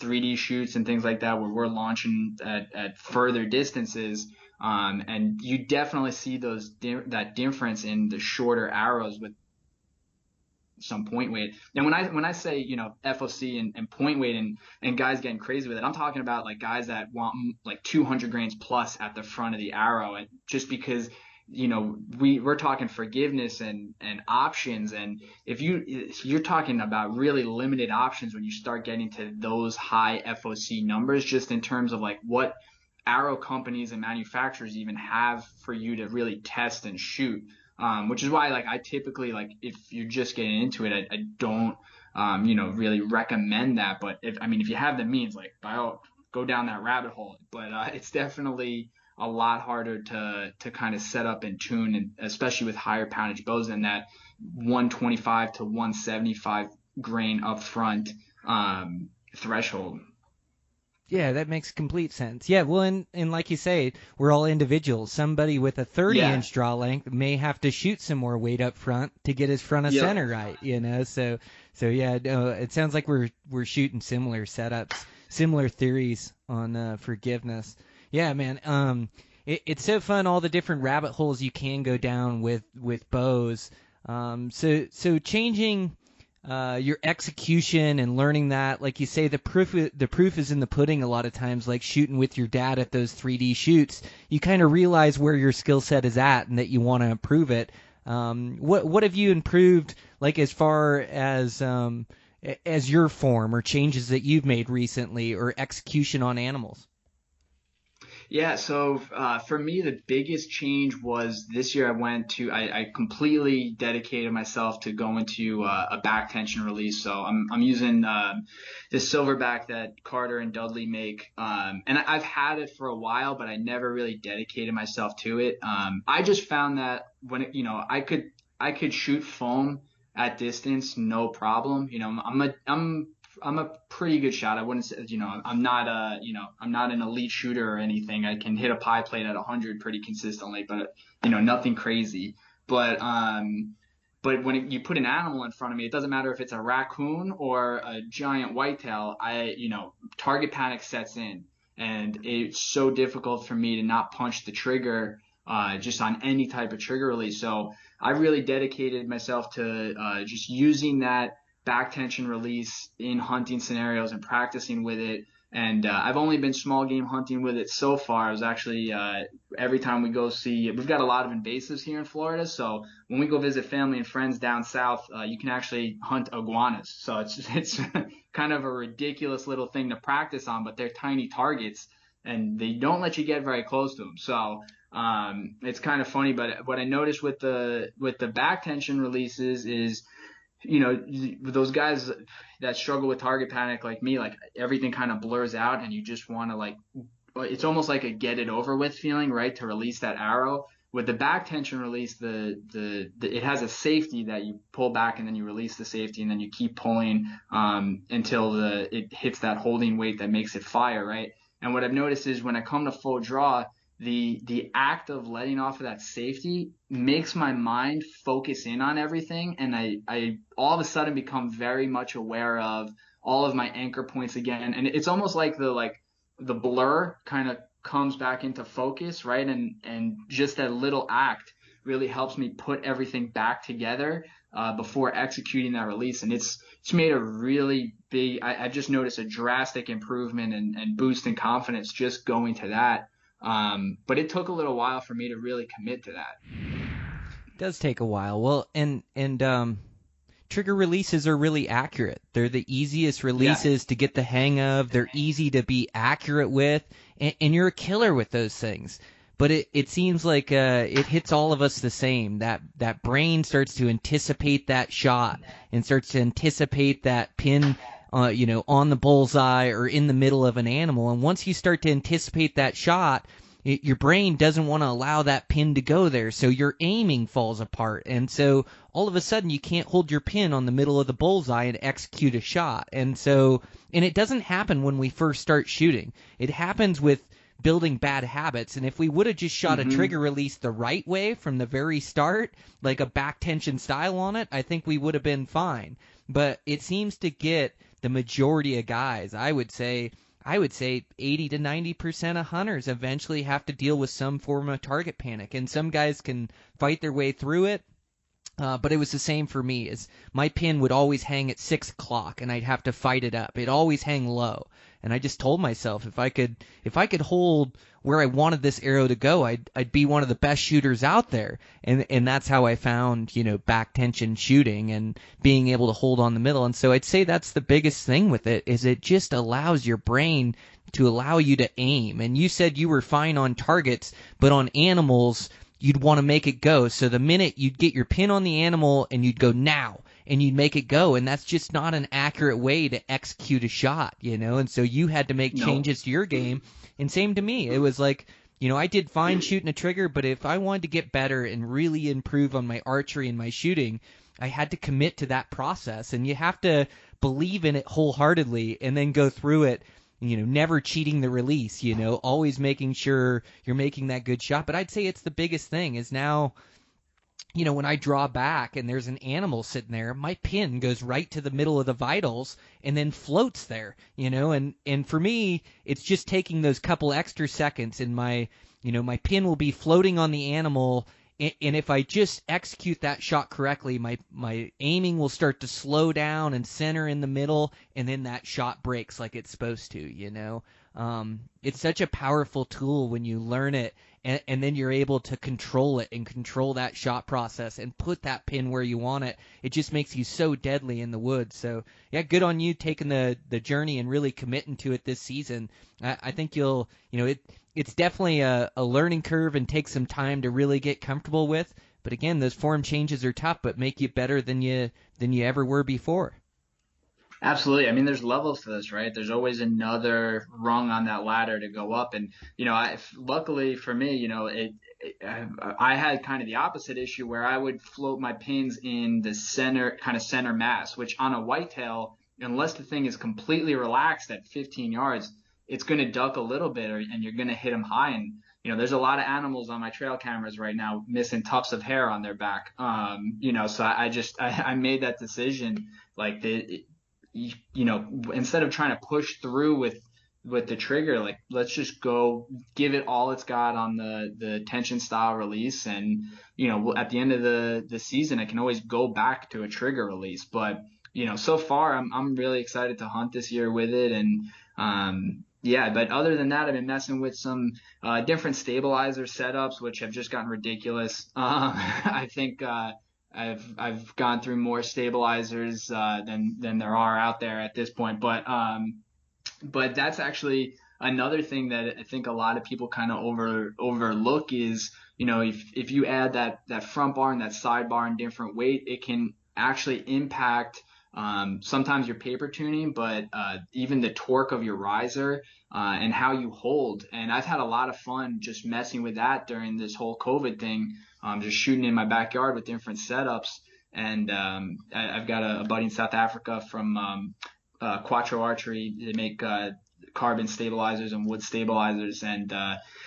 3D shoots and things like that where we're launching at further distances. And you definitely see that difference in the shorter arrows with some point weight. And when I say, FOC and point weight and guys getting crazy with it, I'm talking about like guys that want like 200 grains plus at the front of the arrow. And just because, we're talking forgiveness and options. And if you're talking about really limited options when you start getting to those high FOC numbers, just in terms of like what arrow companies and manufacturers even have for you to really test and shoot, which is why, like, I typically, like, if you're just getting into it, I don't really recommend that. But if you have the means, like, by all, go down that rabbit hole. But it's definitely a lot harder to kind of set up and tune, and especially with higher poundage bows than that 125 to 175 grain up front threshold. Yeah, that makes complete sense. Yeah, well, and like you say, we're all individuals. Somebody with a 30-inch draw length may have to shoot some more weight up front to get his front of center right, So yeah, no, it sounds like we're shooting similar setups, similar theories on forgiveness. Yeah, man. It's so fun, all the different rabbit holes you can go down with bows. So changing your execution and learning that, like you say, the proof is in the pudding a lot of times, like shooting with your dad at those 3D shoots. You kind of realize where your skill set is at and that you want to improve it. What have you improved, like, as far as your form or changes that you've made recently, or execution on animals? Yeah, so for me, the biggest change was this year I completely dedicated myself to going to a back tension release. So I'm using this silverback that Carter and Dudley make, and I've had it for a while, but I never really dedicated myself to it. I just found that when I could shoot foam at distance, no problem. I'm a pretty good shot. I wouldn't say, I'm not an elite shooter or anything. I can hit a pie plate at 100 pretty consistently, but nothing crazy. But when you put an animal in front of me, it doesn't matter if it's a raccoon or a giant whitetail. Target panic sets in, and it's so difficult for me to not punch the trigger just on any type of trigger release. So I really dedicated myself to just using that back tension release in hunting scenarios and practicing with it. And I've only been small game hunting with it so far. I was actually every time we go see, we've got a lot of invasives here in Florida. So when we go visit family and friends down south, you can actually hunt iguanas. So it's kind of a ridiculous little thing to practice on, but they're tiny targets and they don't let you get very close to them. So it's kind of funny. But what I noticed with the back tension releases is, those guys that struggle with target panic like me, like, everything kind of blurs out and you just want to, like, it's almost like a get it over with feeling, right, to release that arrow. With the back tension release, it has a safety that you pull back and then you release the safety and then you keep pulling until it hits that holding weight that makes it fire, right? And what I've noticed is when I come to full draw, the act of letting off of that safety makes my mind focus in on everything, and I all of a sudden become very much aware of all of my anchor points again, and it's almost like the blur kind of comes back into focus, right? And just that little act really helps me put everything back together before executing that release, and it's made a really big. I've just noticed a drastic improvement and boost in confidence just going to that. But it took a little while for me to really commit to that. It does take a while. Well, and trigger releases are really accurate. They're the easiest Yeah. releases to get the hang of. They're easy to be accurate with, and you're a killer with those things. But it seems like it hits all of us the same. That brain starts to anticipate that shot and starts to anticipate that pin, on the bullseye or in the middle of an animal. And once you start to anticipate that shot, your brain doesn't want to allow that pin to go there, so your aiming falls apart, and so all of a sudden you can't hold your pin on the middle of the bullseye and execute a shot. And it doesn't happen when we first start shooting. It happens with building bad habits, and if we would have just shot a trigger release the right way from the very start, like a back tension style on it, I think we would have been fine. But it seems to get the majority of guys, I would say 80 to 90% of hunters eventually have to deal with some form of target panic, and some guys can fight their way through it. But it was the same for me. Is my pin would always hang at 6 o'clock, and I'd have to fight it up. It'd always hang low, and I just told myself if I could hold where I wanted this arrow to go, I'd be one of the best shooters out there. And that's how I found back tension shooting and being able to hold on the middle. And so I'd say that's the biggest thing with it, is it just allows your brain to allow you to aim. And you said you were fine on targets, but on animals you'd want to make it go. So the minute you'd get your pin on the animal and you'd go now and you'd make it go, and that's just not an accurate way to execute a shot, and so you had to make changes to your game. And same to me. It was like, I did fine shooting a trigger, but if I wanted to get better and really improve on my archery and my shooting, I had to commit to that process, and you have to believe in it wholeheartedly and then go through it, never cheating the release, always making sure you're making that good shot. But I'd say it's the biggest thing is now, when I draw back and there's an animal sitting there, my pin goes right to the middle of the vitals and then floats there, and for me, it's just taking those couple extra seconds, and my pin will be floating on the animal. And if I just execute that shot correctly, my aiming will start to slow down and center in the middle, and then that shot breaks like it's supposed to, It's such a powerful tool when you learn it, and then you're able to control it and control that shot process and put that pin where you want it. It just makes you so deadly in the woods. So, yeah, good on you taking the journey and really committing to it this season. I think you'll, it's definitely a learning curve and takes some time to really get comfortable with. But again, those form changes are tough, but make you better than you ever were before. Absolutely. I mean, there's levels to this, right? There's always another rung on that ladder to go up. And, luckily for me, I had kind of the opposite issue where I would float my pins in the center mass, which on a whitetail, unless the thing is completely relaxed at 15 yards, it's going to duck a little bit and you're going to hit them high. And, there's a lot of animals on my trail cameras right now missing tufts of hair on their back. So I made that decision, like instead of trying to push through with the trigger, like let's just go give it all it's got on the tension style release. And, at the end of the season, I can always go back to a trigger release. But, so far I'm really excited to hunt this year with it. And, yeah, but other than that, I've been messing with some different stabilizer setups, which have just gotten ridiculous. I think I've gone through more stabilizers than there are out there at this point. But that's actually another thing that I think a lot of people kind of overlook is, if you add that front bar and that side bar in different weight, it can actually impact sometimes your paper tuning, but even the torque of your riser and how you hold. And I've had a lot of fun just messing with that during this whole COVID thing, just shooting in my backyard with different setups. And I've got a buddy in South Africa from Quattro Archery. They make carbon stabilizers and wood stabilizers, and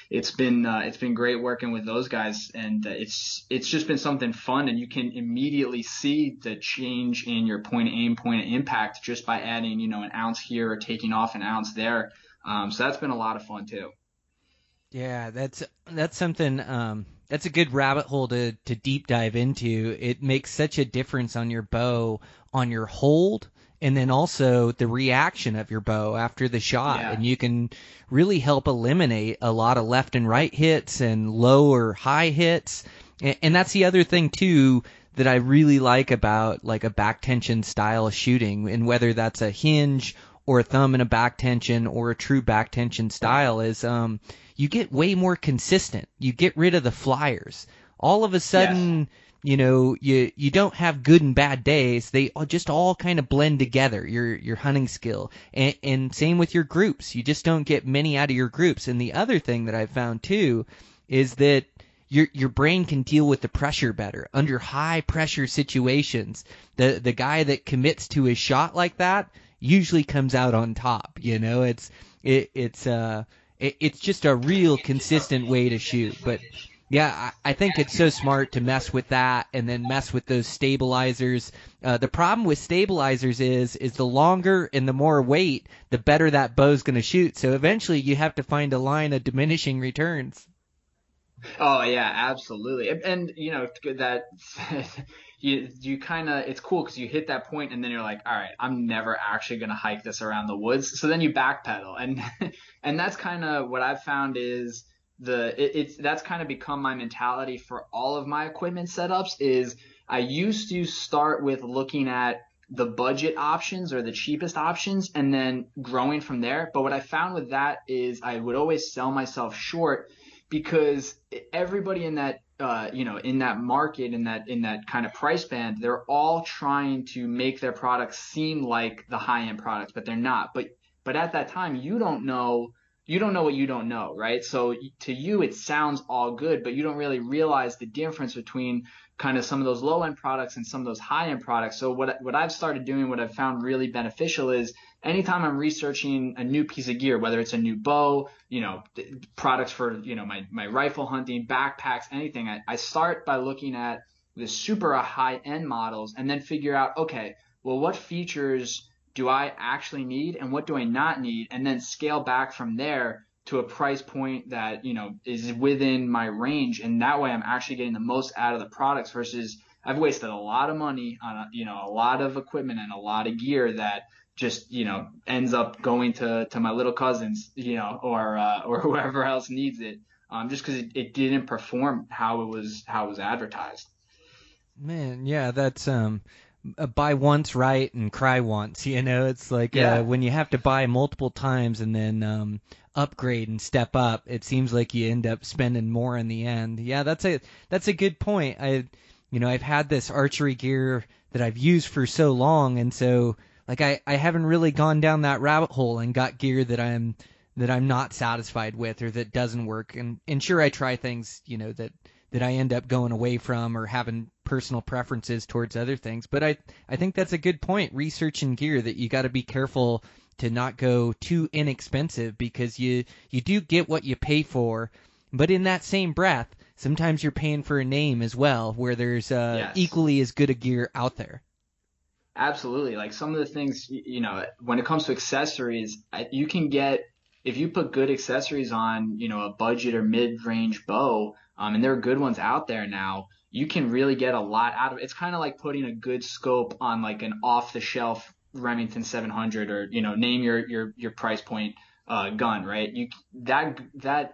it's been great working with those guys, and it's just been something fun, and you can immediately see the change in your point of aim, point of impact just by adding an ounce here or taking off an ounce there. So that's been a lot of fun too. Yeah, that's something that's a good rabbit hole to deep dive into. It makes such a difference on your bow, on your hold, and then also the reaction of your bow after the shot. Yeah. And you can really help eliminate a lot of left and right hits and low or high hits. And that's the other thing too that I really like about like a back tension style of shooting, and whether that's a hinge or a thumb and a back tension or a true back tension style is you get way more consistent. You get rid of the flyers. All of a sudden, yes. You don't have good and bad days. They just all kind of blend together, your hunting skill. And same with your groups. You just don't get many out of your groups. And the other thing that I've found too is that your brain can deal with the pressure better under high pressure situations. The guy that commits to his shot like that usually comes out on top. It's just a real consistent way to shoot. But yeah, I think it's so smart to mess with that and then mess with those stabilizers. The problem with stabilizers is the longer and the more weight, the better that bow's going to shoot. So eventually you have to find a line of diminishing returns. Oh yeah, absolutely. And that you kind of, it's cool because you hit that point and then you're like, all right, I'm never actually going to hike this around the woods. So then you backpedal, and and that's kind of what I've found is that's kind of become my mentality for all of my equipment setups. Is I used to start with looking at the budget options or the cheapest options and then growing from there. But what I found with that is I would always sell myself short, because everybody in that in that market, in that kind of price band, they're all trying to make their products seem like the high end products, but they're not. But at that time, you don't know what you don't know, right? So to you, it sounds all good, but you don't really realize the difference between kind of some of those low end products and some of those high end products. So what I've started doing, what I've found really beneficial is anytime I'm researching a new piece of gear, whether it's a new bow, products for, my rifle hunting, backpacks, anything, I start by looking at the super high end models and then figure out, okay, well, what features do I actually need and what do I not need? And then scale back from there to a price point that, is within my range. And that way I'm actually getting the most out of the products versus I've wasted a lot of money on, a lot of equipment and a lot of gear that just, ends up going to my little cousins, or whoever else needs it, just because it didn't perform how it was advertised. Man, yeah, that's buy once right and cry once. It's like Yeah. when you have to buy multiple times and then upgrade and step up, it seems like you end up spending more in the end. Yeah, that's a good point. I've had this archery gear that I've used for so long, and so like I haven't really gone down that rabbit hole and got gear that I'm not satisfied with or that doesn't work. And sure, I try things, that I end up going away from or having personal preferences towards other things. But I think that's a good point, researching gear, that you got to be careful to not go too inexpensive, because you do get what you pay for. But in that same breath, sometimes you're paying for a name as well, where there's Yes. equally as good a gear out there. Absolutely. Like some of the things, when it comes to accessories, you can get, if you put good accessories on, a budget or mid-range bow, and there are good ones out there now, you can really get a lot out of it. It's kind of like putting a good scope on like an off-the-shelf Remington 700, or, name your price point gun, right? That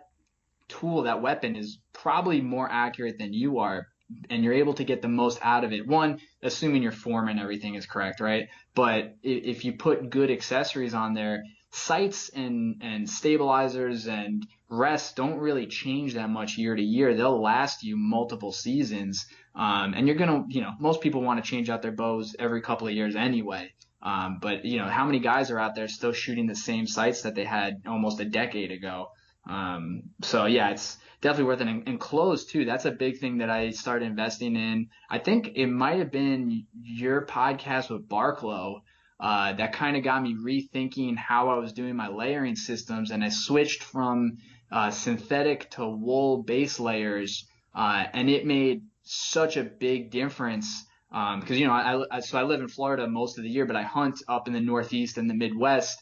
tool, that weapon is probably more accurate than you are, and you're able to get the most out of it. One, assuming your form and everything is correct, right? But if you put good accessories on there, sights and stabilizers and rests don't really change that much year to year. They'll last you multiple seasons. And you're going to, most people want to change out their bows every couple of years anyway. But how many guys are out there still shooting the same sights that they had almost a decade ago? So yeah, it's definitely worth it. And clothes too. That's a big thing that I started investing in. I think it might have been your podcast with Barklow. that kind of got me rethinking how I was doing my layering systems, and I switched from synthetic to wool base layers, and it made such a big difference. Because so I live in Florida most of the year, but I hunt up in the Northeast and the Midwest.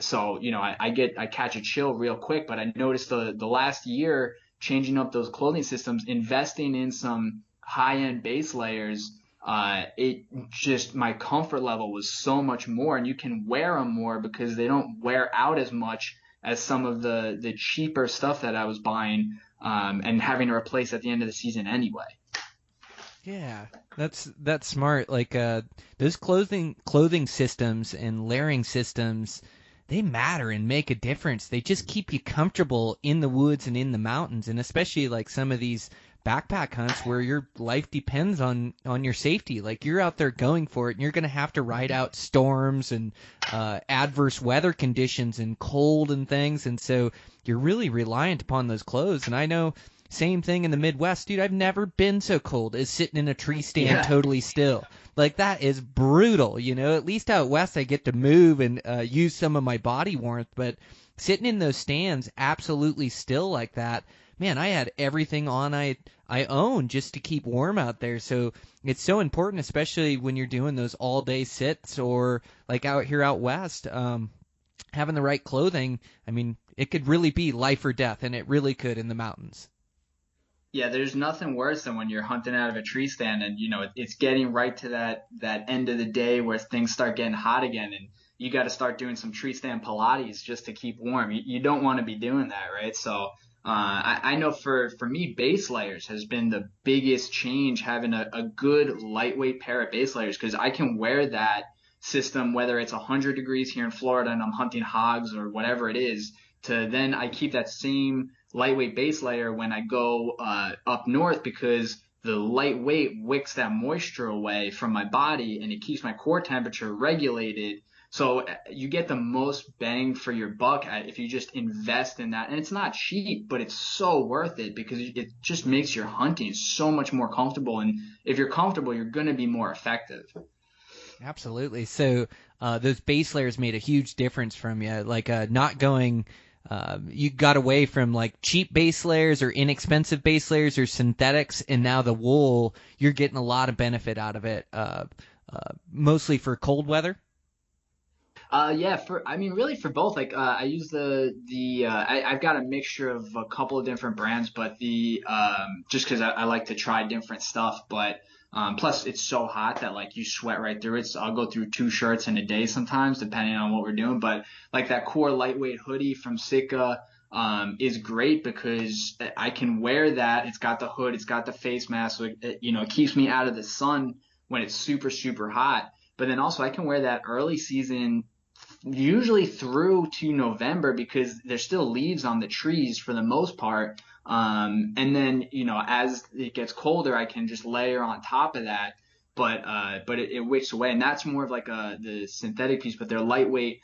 So I catch a chill real quick. But I noticed the last year changing up those clothing systems, investing in some high end base layers. It just, my comfort level was so much more, and you can wear them more because they don't wear out as much as some of the cheaper stuff that I was buying, and having to replace at the end of the season anyway. Yeah, that's smart. Like those clothing systems and layering systems, they matter and make a difference. They just keep you comfortable in the woods and in the mountains, and especially like some of these backpack hunts where your life depends on your safety. Like you're out there going for it, and you're going to have to ride out storms and adverse weather conditions and cold and things, and so you're really reliant upon those clothes. And I know same thing in the Midwest, dude. I've never been so cold as sitting in a tree stand totally still. Like that is brutal, you know. At least out west I get to move and use some of my body warmth, but sitting in those stands absolutely still like that, man, I had everything on I own just to keep warm out there. So it's so important, especially when you're doing those all day sits or like out here out west. Having the right clothing, I mean, it could really be life or death, and it really could in the mountains. Yeah, there's nothing worse than when you're hunting out of a tree stand and it's getting right to that end of the day where things start getting hot again, and you got to start doing some tree stand Pilates just to keep warm. You don't want to be doing that, right? So I know for me, base layers has been the biggest change, having a good lightweight pair of base layers, because I can wear that system whether it's 100 degrees here in Florida and I'm hunting hogs or whatever it is, to then I keep that same lightweight base layer when I go up north, because the lightweight wicks that moisture away from my body and it keeps my core temperature regulated. So you get the most bang for your buck if you just invest in that. And it's not cheap, but it's so worth it because it just makes your hunting so much more comfortable. And if you're comfortable, you're going to be more effective. Absolutely. So those base layers made a huge difference from you, like not going you got away from like cheap base layers or inexpensive base layers or synthetics, and now the wool, you're getting a lot of benefit out of it, mostly for cold weather. Yeah, really for both. Like, I use I've got a mixture of a couple of different brands, but just because I like to try different stuff. But plus, it's so hot that like you sweat right through it. So I'll go through 2 shirts in a day sometimes, depending on what we're doing. But like that core lightweight hoodie from Sitka is great because I can wear that. It's got the hood, it's got the face mask, so it keeps me out of the sun when it's super, super hot. But then also I can wear that early season, usually through to November, because there's still leaves on the trees for the most part. And then, as it gets colder, I can just layer on top of that. But it wicks away. And that's more of like the synthetic piece, but they're lightweight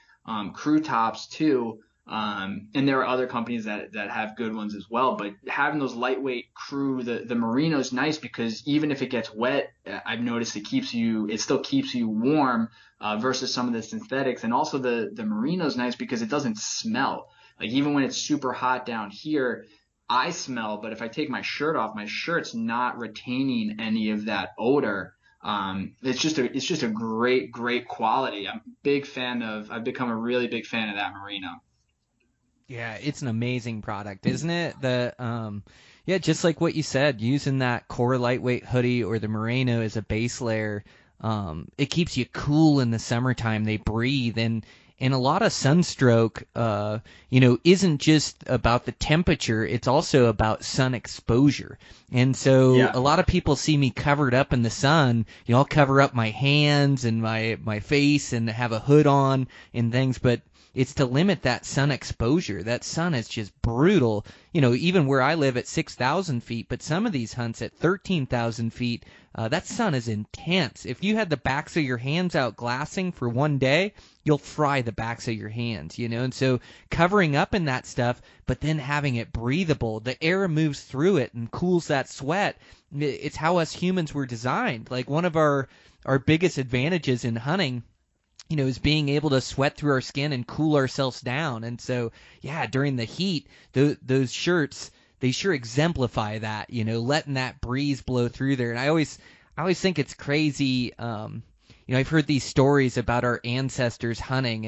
crew tops too. And there are other companies that have good ones as well. But having those lightweight crew, the merino is nice because even if it gets wet, I've noticed it still keeps you warm versus some of the synthetics. And also the merino is nice because it doesn't smell. Like even when it's super hot down here, I smell, but if I take my shirt off, my shirt's not retaining any of that odor. It's just a great quality. I've become a really big fan of that merino. Yeah, it's an amazing product, isn't it? Yeah, just like what you said, using that core lightweight hoodie or the merino as a base layer, it keeps you cool in the summertime. They breathe, and a lot of sunstroke, isn't just about the temperature. It's also about sun exposure. And so a lot of people see me covered up in the sun. I'll cover up my hands and my face and have a hood on and things, but it's to limit that sun exposure. That sun is just brutal. Even where I live at 6,000 feet, but some of these hunts at 13,000 feet, that sun is intense. If you had the backs of your hands out glassing for one day, you'll fry the backs of your hands, And so covering up in that stuff, but then having it breathable, the air moves through it and cools that sweat. It's how us humans were designed. Like one of our biggest advantages in hunting is being able to sweat through our skin and cool ourselves down. And so, yeah, during the heat, those shirts, they sure exemplify that, letting that breeze blow through there. And I always think it's crazy. I've heard these stories about our ancestors hunting,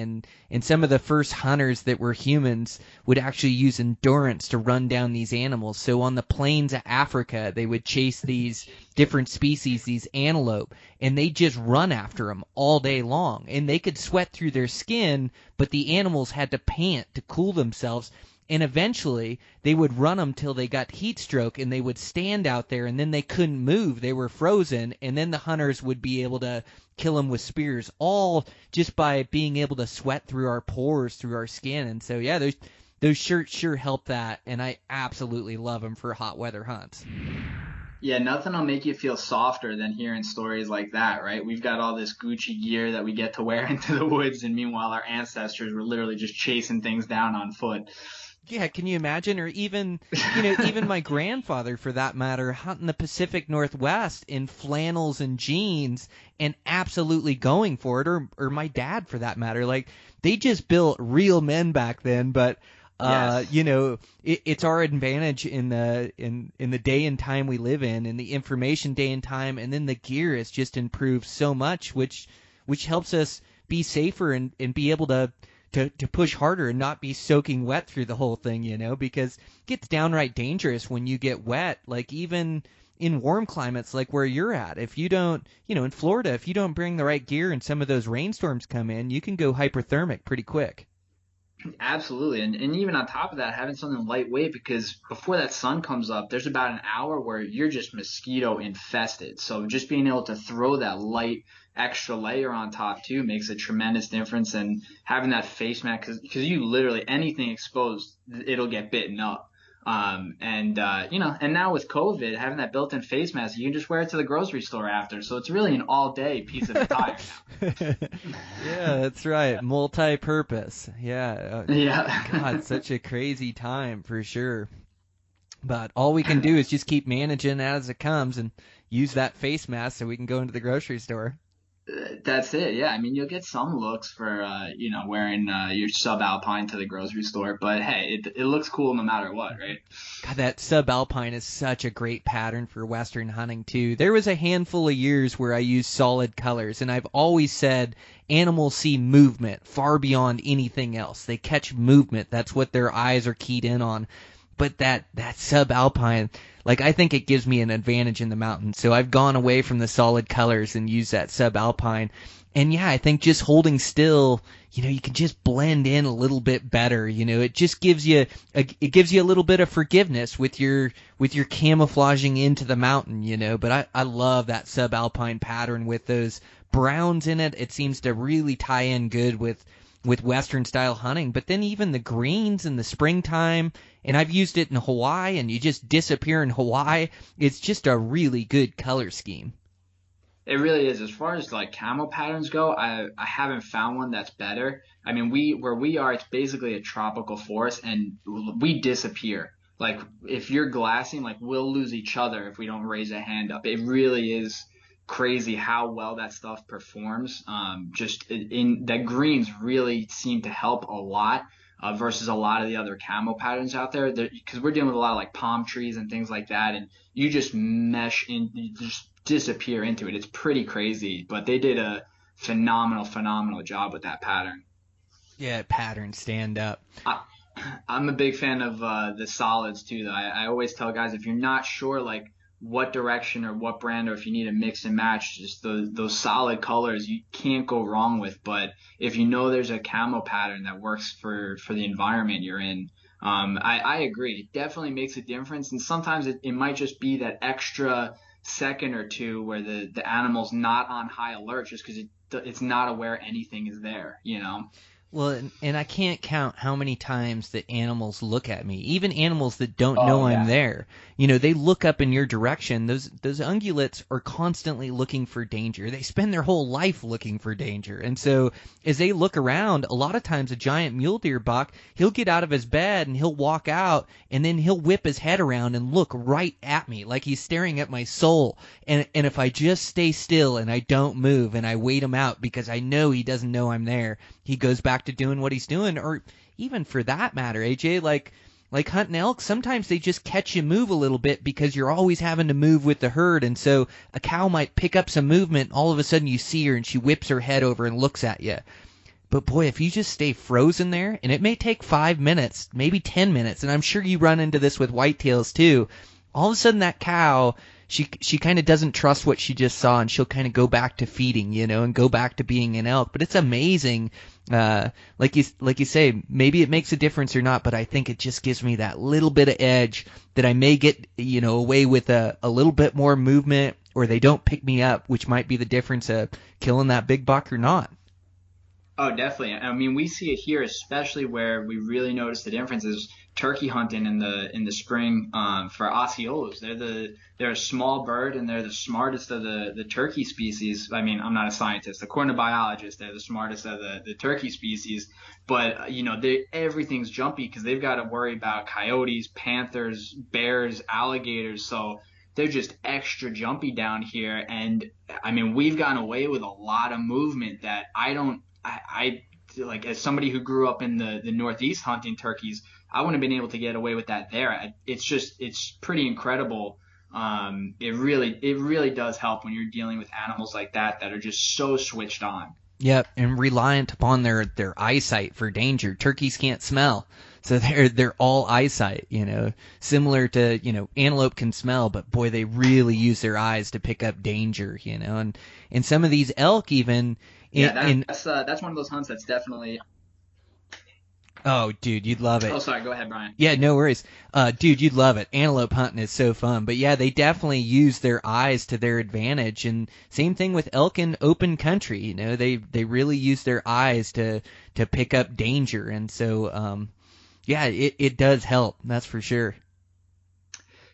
and some of the first hunters that were humans would actually use endurance to run down these animals. So on the plains of Africa, they would chase these different species, these antelope, and they just run after them all day long. And they could sweat through their skin, but the animals had to pant to cool themselves. And eventually, they would run them till they got heat stroke, and they would stand out there, and then they couldn't move. They were frozen, and then the hunters would be able to kill them with spears, all just by being able to sweat through our pores, through our skin. And so, yeah, those shirts sure help that, and I absolutely love them for hot weather hunts. Yeah, nothing will make you feel softer than hearing stories like that, right? We've got all this Gucci gear that we get to wear into the woods, and meanwhile, our ancestors were literally just chasing things down on foot. Yeah, can you imagine? Or even, even my grandfather, for that matter, hunting the Pacific Northwest in flannels and jeans and absolutely going for it. Or my dad, for that matter. Like, they just built real men back then. But, Yes. it's our advantage in the day and time we live in the information day and time. And then the gear has just improved so much, which helps us be safer and be able to push harder and not be soaking wet through the whole thing, because it gets downright dangerous when you get wet, like even in warm climates like where you're at. If you don't, in Florida, if you don't bring the right gear and some of those rainstorms come in, you can go hyperthermic pretty quick. Absolutely. And even on top of that, having something lightweight, because before that sun comes up, there's about an hour where you're just mosquito infested. So just being able to throw that light extra layer on top too makes a tremendous difference. And having that face mask, because you literally, anything exposed, it'll get bitten up. And now with COVID, having that built-in face mask, you can just wear it to the grocery store after. So it's really an all-day piece of attire now. Yeah, that's right. Multi-purpose. Yeah. Yeah. God, such a crazy time for sure. But all we can do is just keep managing as it comes and use that face mask so we can go into the grocery store. That's it. Yeah. I mean, you'll get some looks for, wearing your subalpine to the grocery store, but hey, it looks cool no matter what, right? God, that subalpine is such a great pattern for Western hunting, too. There was a handful of years where I used solid colors, and I've always said animals see movement far beyond anything else. They catch movement. That's what their eyes are keyed in on. But that subalpine, like, I think it gives me an advantage in the mountains. So I've gone away from the solid colors and used that subalpine. And yeah, I think just holding still, you can just blend in a little bit better. It just gives you a little bit of forgiveness with your camouflaging into the mountain. But I love that subalpine pattern with those browns in it. It seems to really tie in good with Western style hunting. But then even the greens in the springtime, and I've used it in Hawaii, and you just disappear in Hawaii. It's just a really good color scheme. It really is. As far as like camo patterns go, I haven't found one that's better. I mean, where we are, it's basically a tropical forest, and we disappear. Like if you're glassing, like we'll lose each other if we don't raise a hand up. It really is crazy how well that stuff performs. Just in that greens really seem to help a lot. Versus a lot of the other camo patterns out there, because we're dealing with a lot of like palm trees and things like that, and you just mesh in, you just disappear into it. It's pretty crazy, but they did a phenomenal job with that pattern. Yeah, patterns stand up. I'm a big fan of the solids too, though. I always tell guys, if you're not sure like what direction or what brand, or if you need a mix and match, just those solid colors you can't go wrong with. But if you know there's a camo pattern that works for the environment you're in, I agree. It definitely makes a difference. And sometimes it might just be that extra second or two where the animal's not on high alert just because it's not aware anything is there. Well, and I can't count how many times that animals look at me, even animals that don't Oh know I'm yeah. there. They look up in your direction. Those ungulates are constantly looking for danger. They spend their whole life looking for danger. And so as they look around, a lot of times a giant mule deer buck, he'll get out of his bed and he'll walk out and then he'll whip his head around and look right at me like he's staring at my soul. And if I just stay still and I don't move and I wait him out because I know he doesn't know I'm there, he goes back to doing what he's doing. Or even for that matter, AJ, like hunting elk, sometimes they just catch you move a little bit because you're always having to move with the herd. And so a cow might pick up some movement, and all of a sudden you see her and she whips her head over and looks at you. But boy, if you just stay frozen there, and it may take 5 minutes, maybe 10 minutes, and I'm sure you run into this with whitetails too, all of a sudden that cow, she kind of doesn't trust what she just saw, and she'll kind of go back to feeding, and go back to being an elk. But it's amazing, like you say, maybe it makes a difference or not, but I think it just gives me that little bit of edge that I may get, away with a little bit more movement, or they don't pick me up, which might be the difference of killing that big buck or not. Oh, definitely. I mean, we see it here, especially where we really notice the difference is turkey hunting in the spring for Osceolas. They're a small bird and they're the smartest of the turkey species. I mean, I'm not a scientist. According to biologists, they're the smartest of the turkey species. But everything's jumpy because they've got to worry about coyotes, panthers, bears, alligators. So they're just extra jumpy down here. And I mean, we've gotten away with a lot of movement that I like, as somebody who grew up in the Northeast hunting turkeys, I wouldn't have been able to get away with that there. It's pretty incredible. It really does help when you're dealing with animals like that are just so switched on. Yep, and reliant upon their eyesight for danger. Turkeys can't smell, so they're all eyesight. Similar to antelope can smell, but boy, they really use their eyes to pick up danger. And some of these elk even. That's one of those hunts that's definitely. Oh, dude, you'd love it. Oh, sorry. Go ahead, Brian. Yeah, no worries. Dude, you'd love it. Antelope hunting is so fun. But yeah, they definitely use their eyes to their advantage. And same thing with elk in open country. They really use their eyes to pick up danger. And so, yeah, it does help. That's for sure.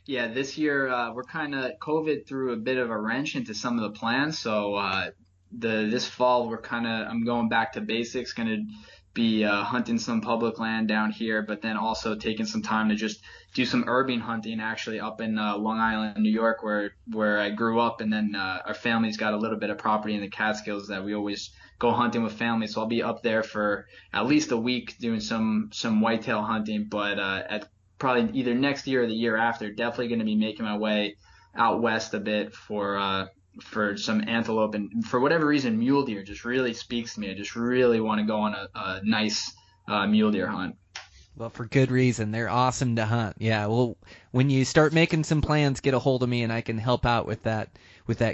Yeah, this year we're kind of COVID threw a bit of a wrench into some of the plans. So this fall I'm going back to basics. Going to be hunting some public land down here, but then also taking some time to just do some urban hunting actually up in Long Island, New York, where I grew up. And then our family's got a little bit of property in the Catskills that we always go hunting with family. So I'll be up there for at least a week doing some whitetail hunting, but at probably either next year or the year after, definitely going to be making my way out west a bit for some antelope. And for whatever reason, mule deer just really speaks to me. I just really want to go on a nice mule deer hunt. Well, for good reason. They're awesome to hunt. Yeah, well, when you start making some plans, get a hold of me and I can help out with that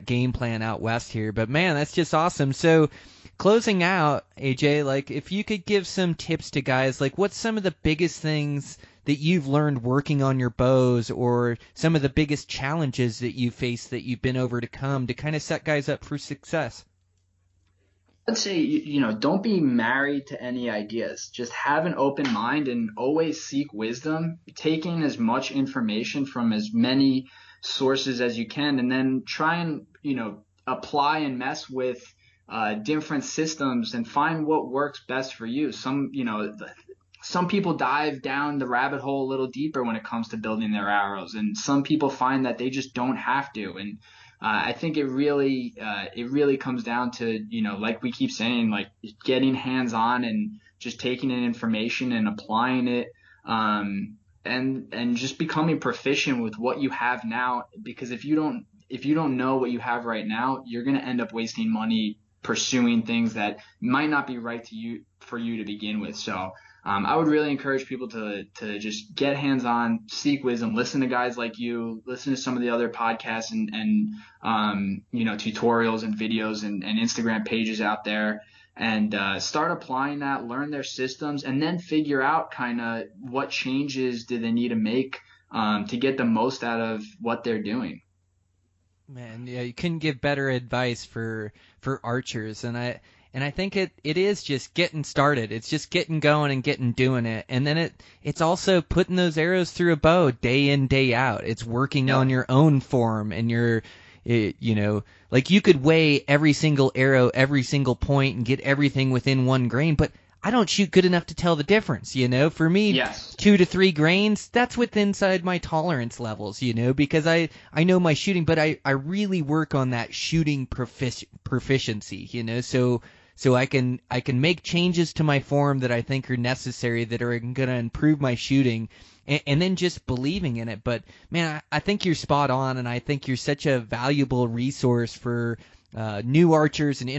game plan out west here. But man, that's just awesome. So closing out, AJ, like if you could give some tips to guys, like what's some of the biggest things that you've learned working on your bows, or some of the biggest challenges that you face that you've been overcome to kind of set guys up for success? I'd say, don't be married to any ideas. Just have an open mind and always seek wisdom. Take in as much information from as many sources as you can, and then try and, apply and mess with different systems and find what works best for you. Some people dive down the rabbit hole a little deeper when it comes to building their arrows, and some people find that they just don't have to. And I think it really comes down to, like we keep saying, like getting hands on and just taking in information and applying it, and just becoming proficient with what you have now. Because if you don't know what you have right now, you're going to end up wasting money pursuing things that might not be right for you to begin with. So I would really encourage people to just get hands-on, seek wisdom, listen to guys like you, listen to some of the other podcasts and tutorials and videos and Instagram pages out there, and start applying that, learn their systems, and then figure out kind of what changes do they need to make to get the most out of what they're doing. Man, yeah, you couldn't give better advice for archers, and And I think it is just getting started. It's just getting going and getting doing it. And then it's also putting those arrows through a bow day in, day out. It's working on your own form and like you could weigh every single arrow, every single point, and get everything within 1 grain, but I don't shoot good enough to tell the difference, For me, 2 to 3 grains, that's within inside my tolerance levels, because I know my shooting, but I really work on that shooting proficiency, so I can make changes to my form that I think are necessary that are going to improve my shooting, and then just believing in it. But man, I think you're spot on, and I think you're such a valuable resource for new archers and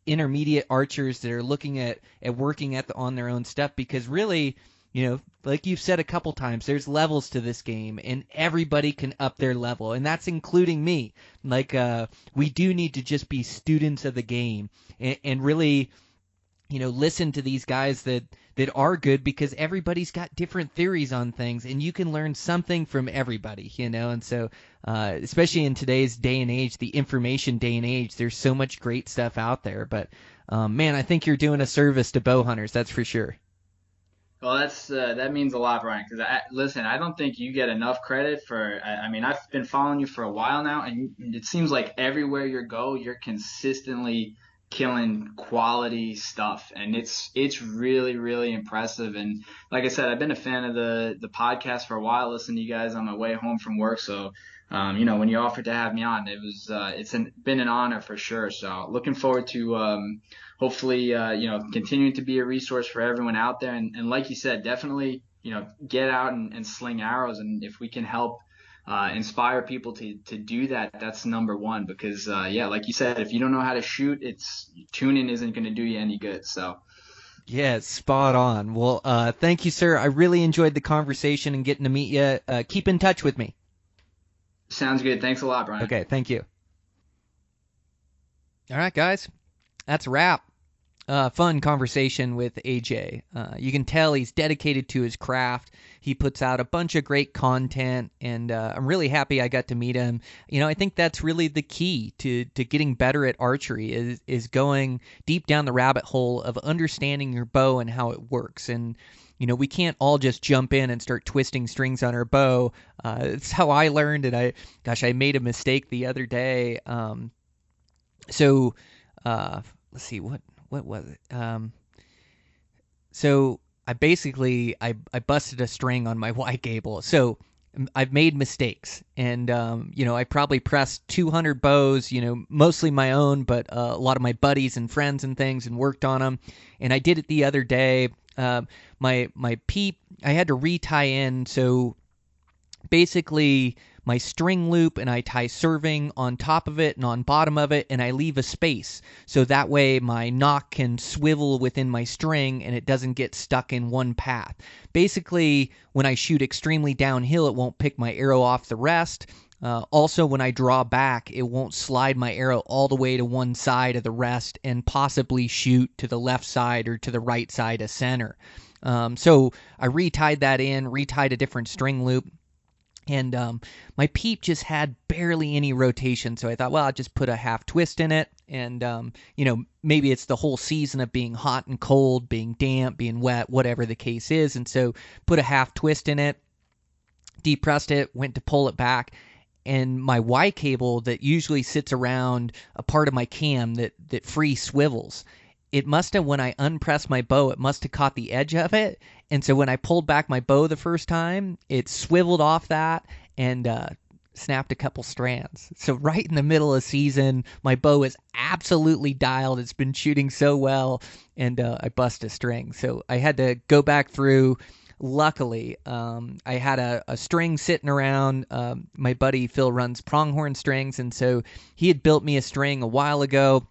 intermediate archers that are looking at working on their own stuff, because really, like you've said a couple times, there's levels to this game, and everybody can up their level, and that's including me. Like, we do need to just be students of the game and really, listen to these guys that are good, because everybody's got different theories on things, and you can learn something from everybody, and so especially in today's day and age, the information day and age, there's so much great stuff out there. But man, I think you're doing a service to bow hunters, that's for sure. Well, that means a lot, Brian, because listen, I don't think you get enough credit for, I mean, I've been following you for a while now, and it seems like everywhere you go, you're consistently killing quality stuff, and it's really, really impressive. And like I said, I've been a fan of the podcast for a while, listening to you guys on my way home from work. So when you offered to have me on, it's been an honor for sure. So looking forward to hopefully continuing to be a resource for everyone out there. And like you said, definitely get out and sling arrows, and if we can help inspire people to do that, that's number one. Because like you said, if you don't know how to shoot, tuning isn't going to do you any good. So yeah, spot on. Well, thank you, sir. I really enjoyed the conversation and getting to meet you. Keep in touch with me. Sounds good. Thanks a lot, Brian. Okay, thank you. All right, guys, that's a wrap. Fun conversation with AJ. You can tell he's dedicated to his craft. He puts out a bunch of great content, and I'm really happy I got to meet him. I think that's really the key to getting better at archery is going deep down the rabbit hole of understanding your bow and how it works. And we can't all just jump in and start twisting strings on our bow. It's how I learned, and I made a mistake the other day. Let's see, what was it? So I basically I busted a string on my Y cable. So I've made mistakes, and I probably pressed 200 bows, mostly my own, but a lot of my buddies and friends and things, and worked on them. And I did it the other day. My peep, I had to retie in, so basically my string loop, and I tie serving on top of it and on bottom of it, and I leave a space so that way my nock can swivel within my string and it doesn't get stuck in one path. Basically, when I shoot extremely downhill, it won't pick my arrow off the rest. Also, when I draw back, it won't slide my arrow all the way to one side of the rest and possibly shoot to the left side or to the right side of center. So I retied that in, retied a different string loop. And my peep just had barely any rotation, so I thought, well, I'll just put a half twist in it. And, maybe it's the whole season of being hot and cold, being damp, being wet, whatever the case is. And so put a half twist in it, depressed it, went to pull it back. And my Y cable that usually sits around a part of my cam that free swivels, it must have, when I unpressed my bow, it must have caught the edge of it. And so when I pulled back my bow the first time, it swiveled off that and snapped a couple strands. So right in the middle of season, my bow is absolutely dialed. It's been shooting so well, and I bust a string. So I had to go back through. Luckily, I had a string sitting around. My buddy Phil runs pronghorn strings, and so he had built me a string a while ago.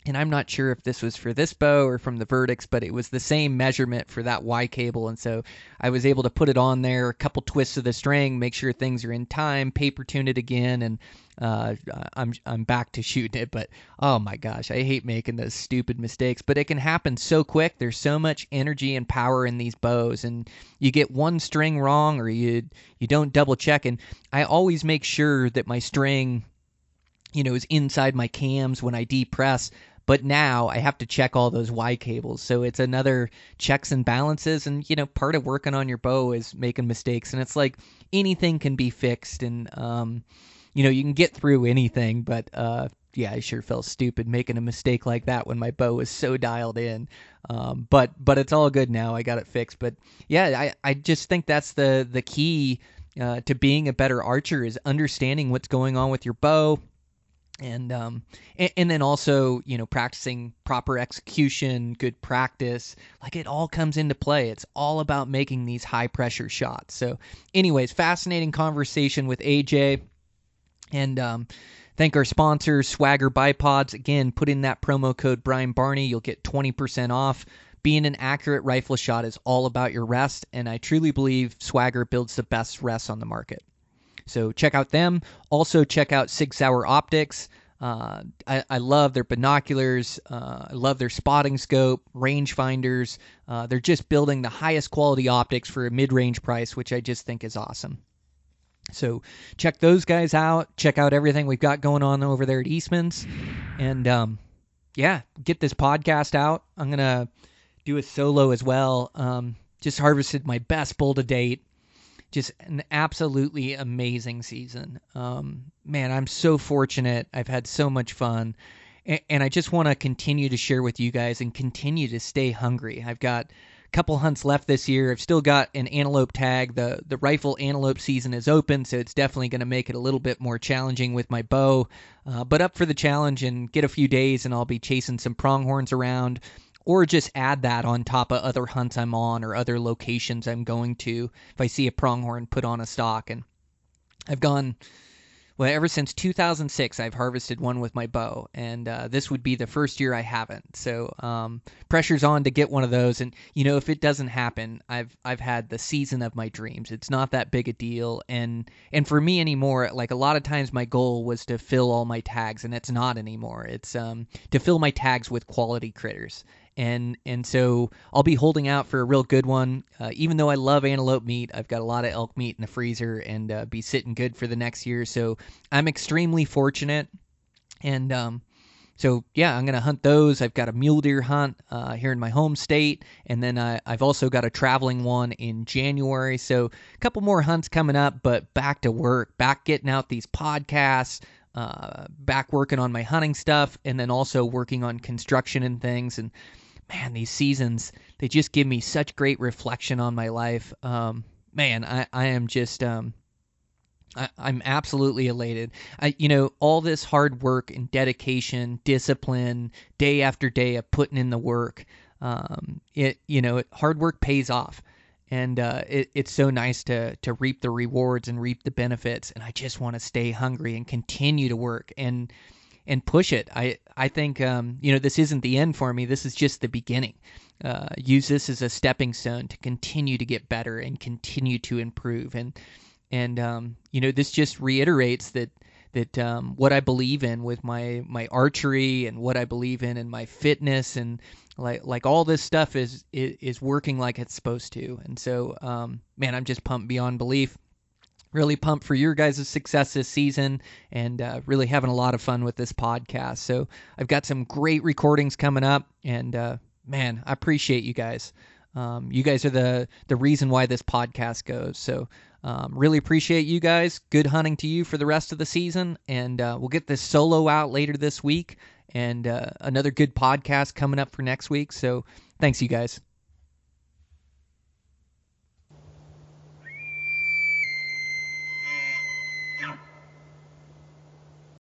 And I'm not sure if this was for this bow or from the Verdicts, but it was the same measurement for that Y cable. And so I was able to put it on there, a couple twists of the string, make sure things are in time, paper tune it again, and I'm back to shooting it. But oh my gosh, I hate making those stupid mistakes. But it can happen so quick. There's so much energy and power in these bows, and you get one string wrong, or you don't double check. And I always make sure that my string is inside my cams when I depress. But now I have to check all those Y cables. So it's another checks and balances. And, part of working on your bow is making mistakes. And it's like anything can be fixed. And, you can get through anything. But, yeah, I sure felt stupid making a mistake like that when my bow was so dialed in. But it's all good now. I got it fixed. But, yeah, I just think that's the key to being a better archer is understanding what's going on with your bow. And then also, practicing proper execution, good practice, like it all comes into play. It's all about making these high pressure shots. So anyways, fascinating conversation with AJ. And thank our sponsors, Swagger Bipods. Again, put in that promo code Brian Barney. You'll get 20% off. Being an accurate rifle shot is all about your rest, and I truly believe Swagger builds the best rests on the market. So check out them. Also check out Sig Sauer Optics. I love their binoculars. I love their spotting scope, range finders. They're just building the highest quality optics for a mid-range price, which I just think is awesome. So check those guys out. Check out everything we've got going on over there at Eastmans. And yeah, get this podcast out. I'm going to do a solo as well. Just harvested my best bull to date. Just an absolutely amazing season. Man, I'm so fortunate. I've had so much fun. And I just want to continue to share with you guys and continue to stay hungry. I've got a couple hunts left this year. I've still got an antelope tag. The rifle antelope season is open, so it's definitely going to make it a little bit more challenging with my bow. But up for the challenge and get a few days, and I'll be chasing some pronghorns around. Or just add that on top of other hunts I'm on or other locations I'm going to if I see a pronghorn put on a stock. And I've gone, ever since 2006, I've harvested one with my bow. And this would be the first year I haven't. So pressure's on to get one of those. And, if it doesn't happen, I've had the season of my dreams. It's not that big a deal. And for me anymore, like a lot of times my goal was to fill all my tags, and it's not anymore. It's to fill my tags with quality critters. And so I'll be holding out for a real good one. Even though I love antelope meat, I've got a lot of elk meat in the freezer and be sitting good for the next year. So I'm extremely fortunate. And so, yeah, I'm going to hunt those. I've got a mule deer hunt here in my home state. And then I've also got a traveling one in January. So a couple more hunts coming up, but back to work, back getting out these podcasts. Back working on my hunting stuff, and then also working on construction and things. And man, these seasons, they just give me such great reflection on my life. Man, I am just, I'm absolutely elated. All this hard work and dedication, discipline, day after day of putting in the work, hard work pays off. And it's so nice to reap the rewards and reap the benefits. And I just want to stay hungry and continue to work and push it. I think, this isn't the end for me. This is just the beginning. Use this as a stepping stone to continue to get better and continue to improve. And this just reiterates that what I believe in with my archery and what I believe in my fitness and like all this stuff is working like it's supposed to. And so, man, I'm just pumped beyond belief. Really pumped for your guys' success this season and really having a lot of fun with this podcast. So I've got some great recordings coming up, and man, I appreciate you guys. You guys are the reason why this podcast goes. So really appreciate you guys. Good hunting to you for the rest of the season. And we'll get this solo out later this week and another good podcast coming up for next week. So thanks, you guys.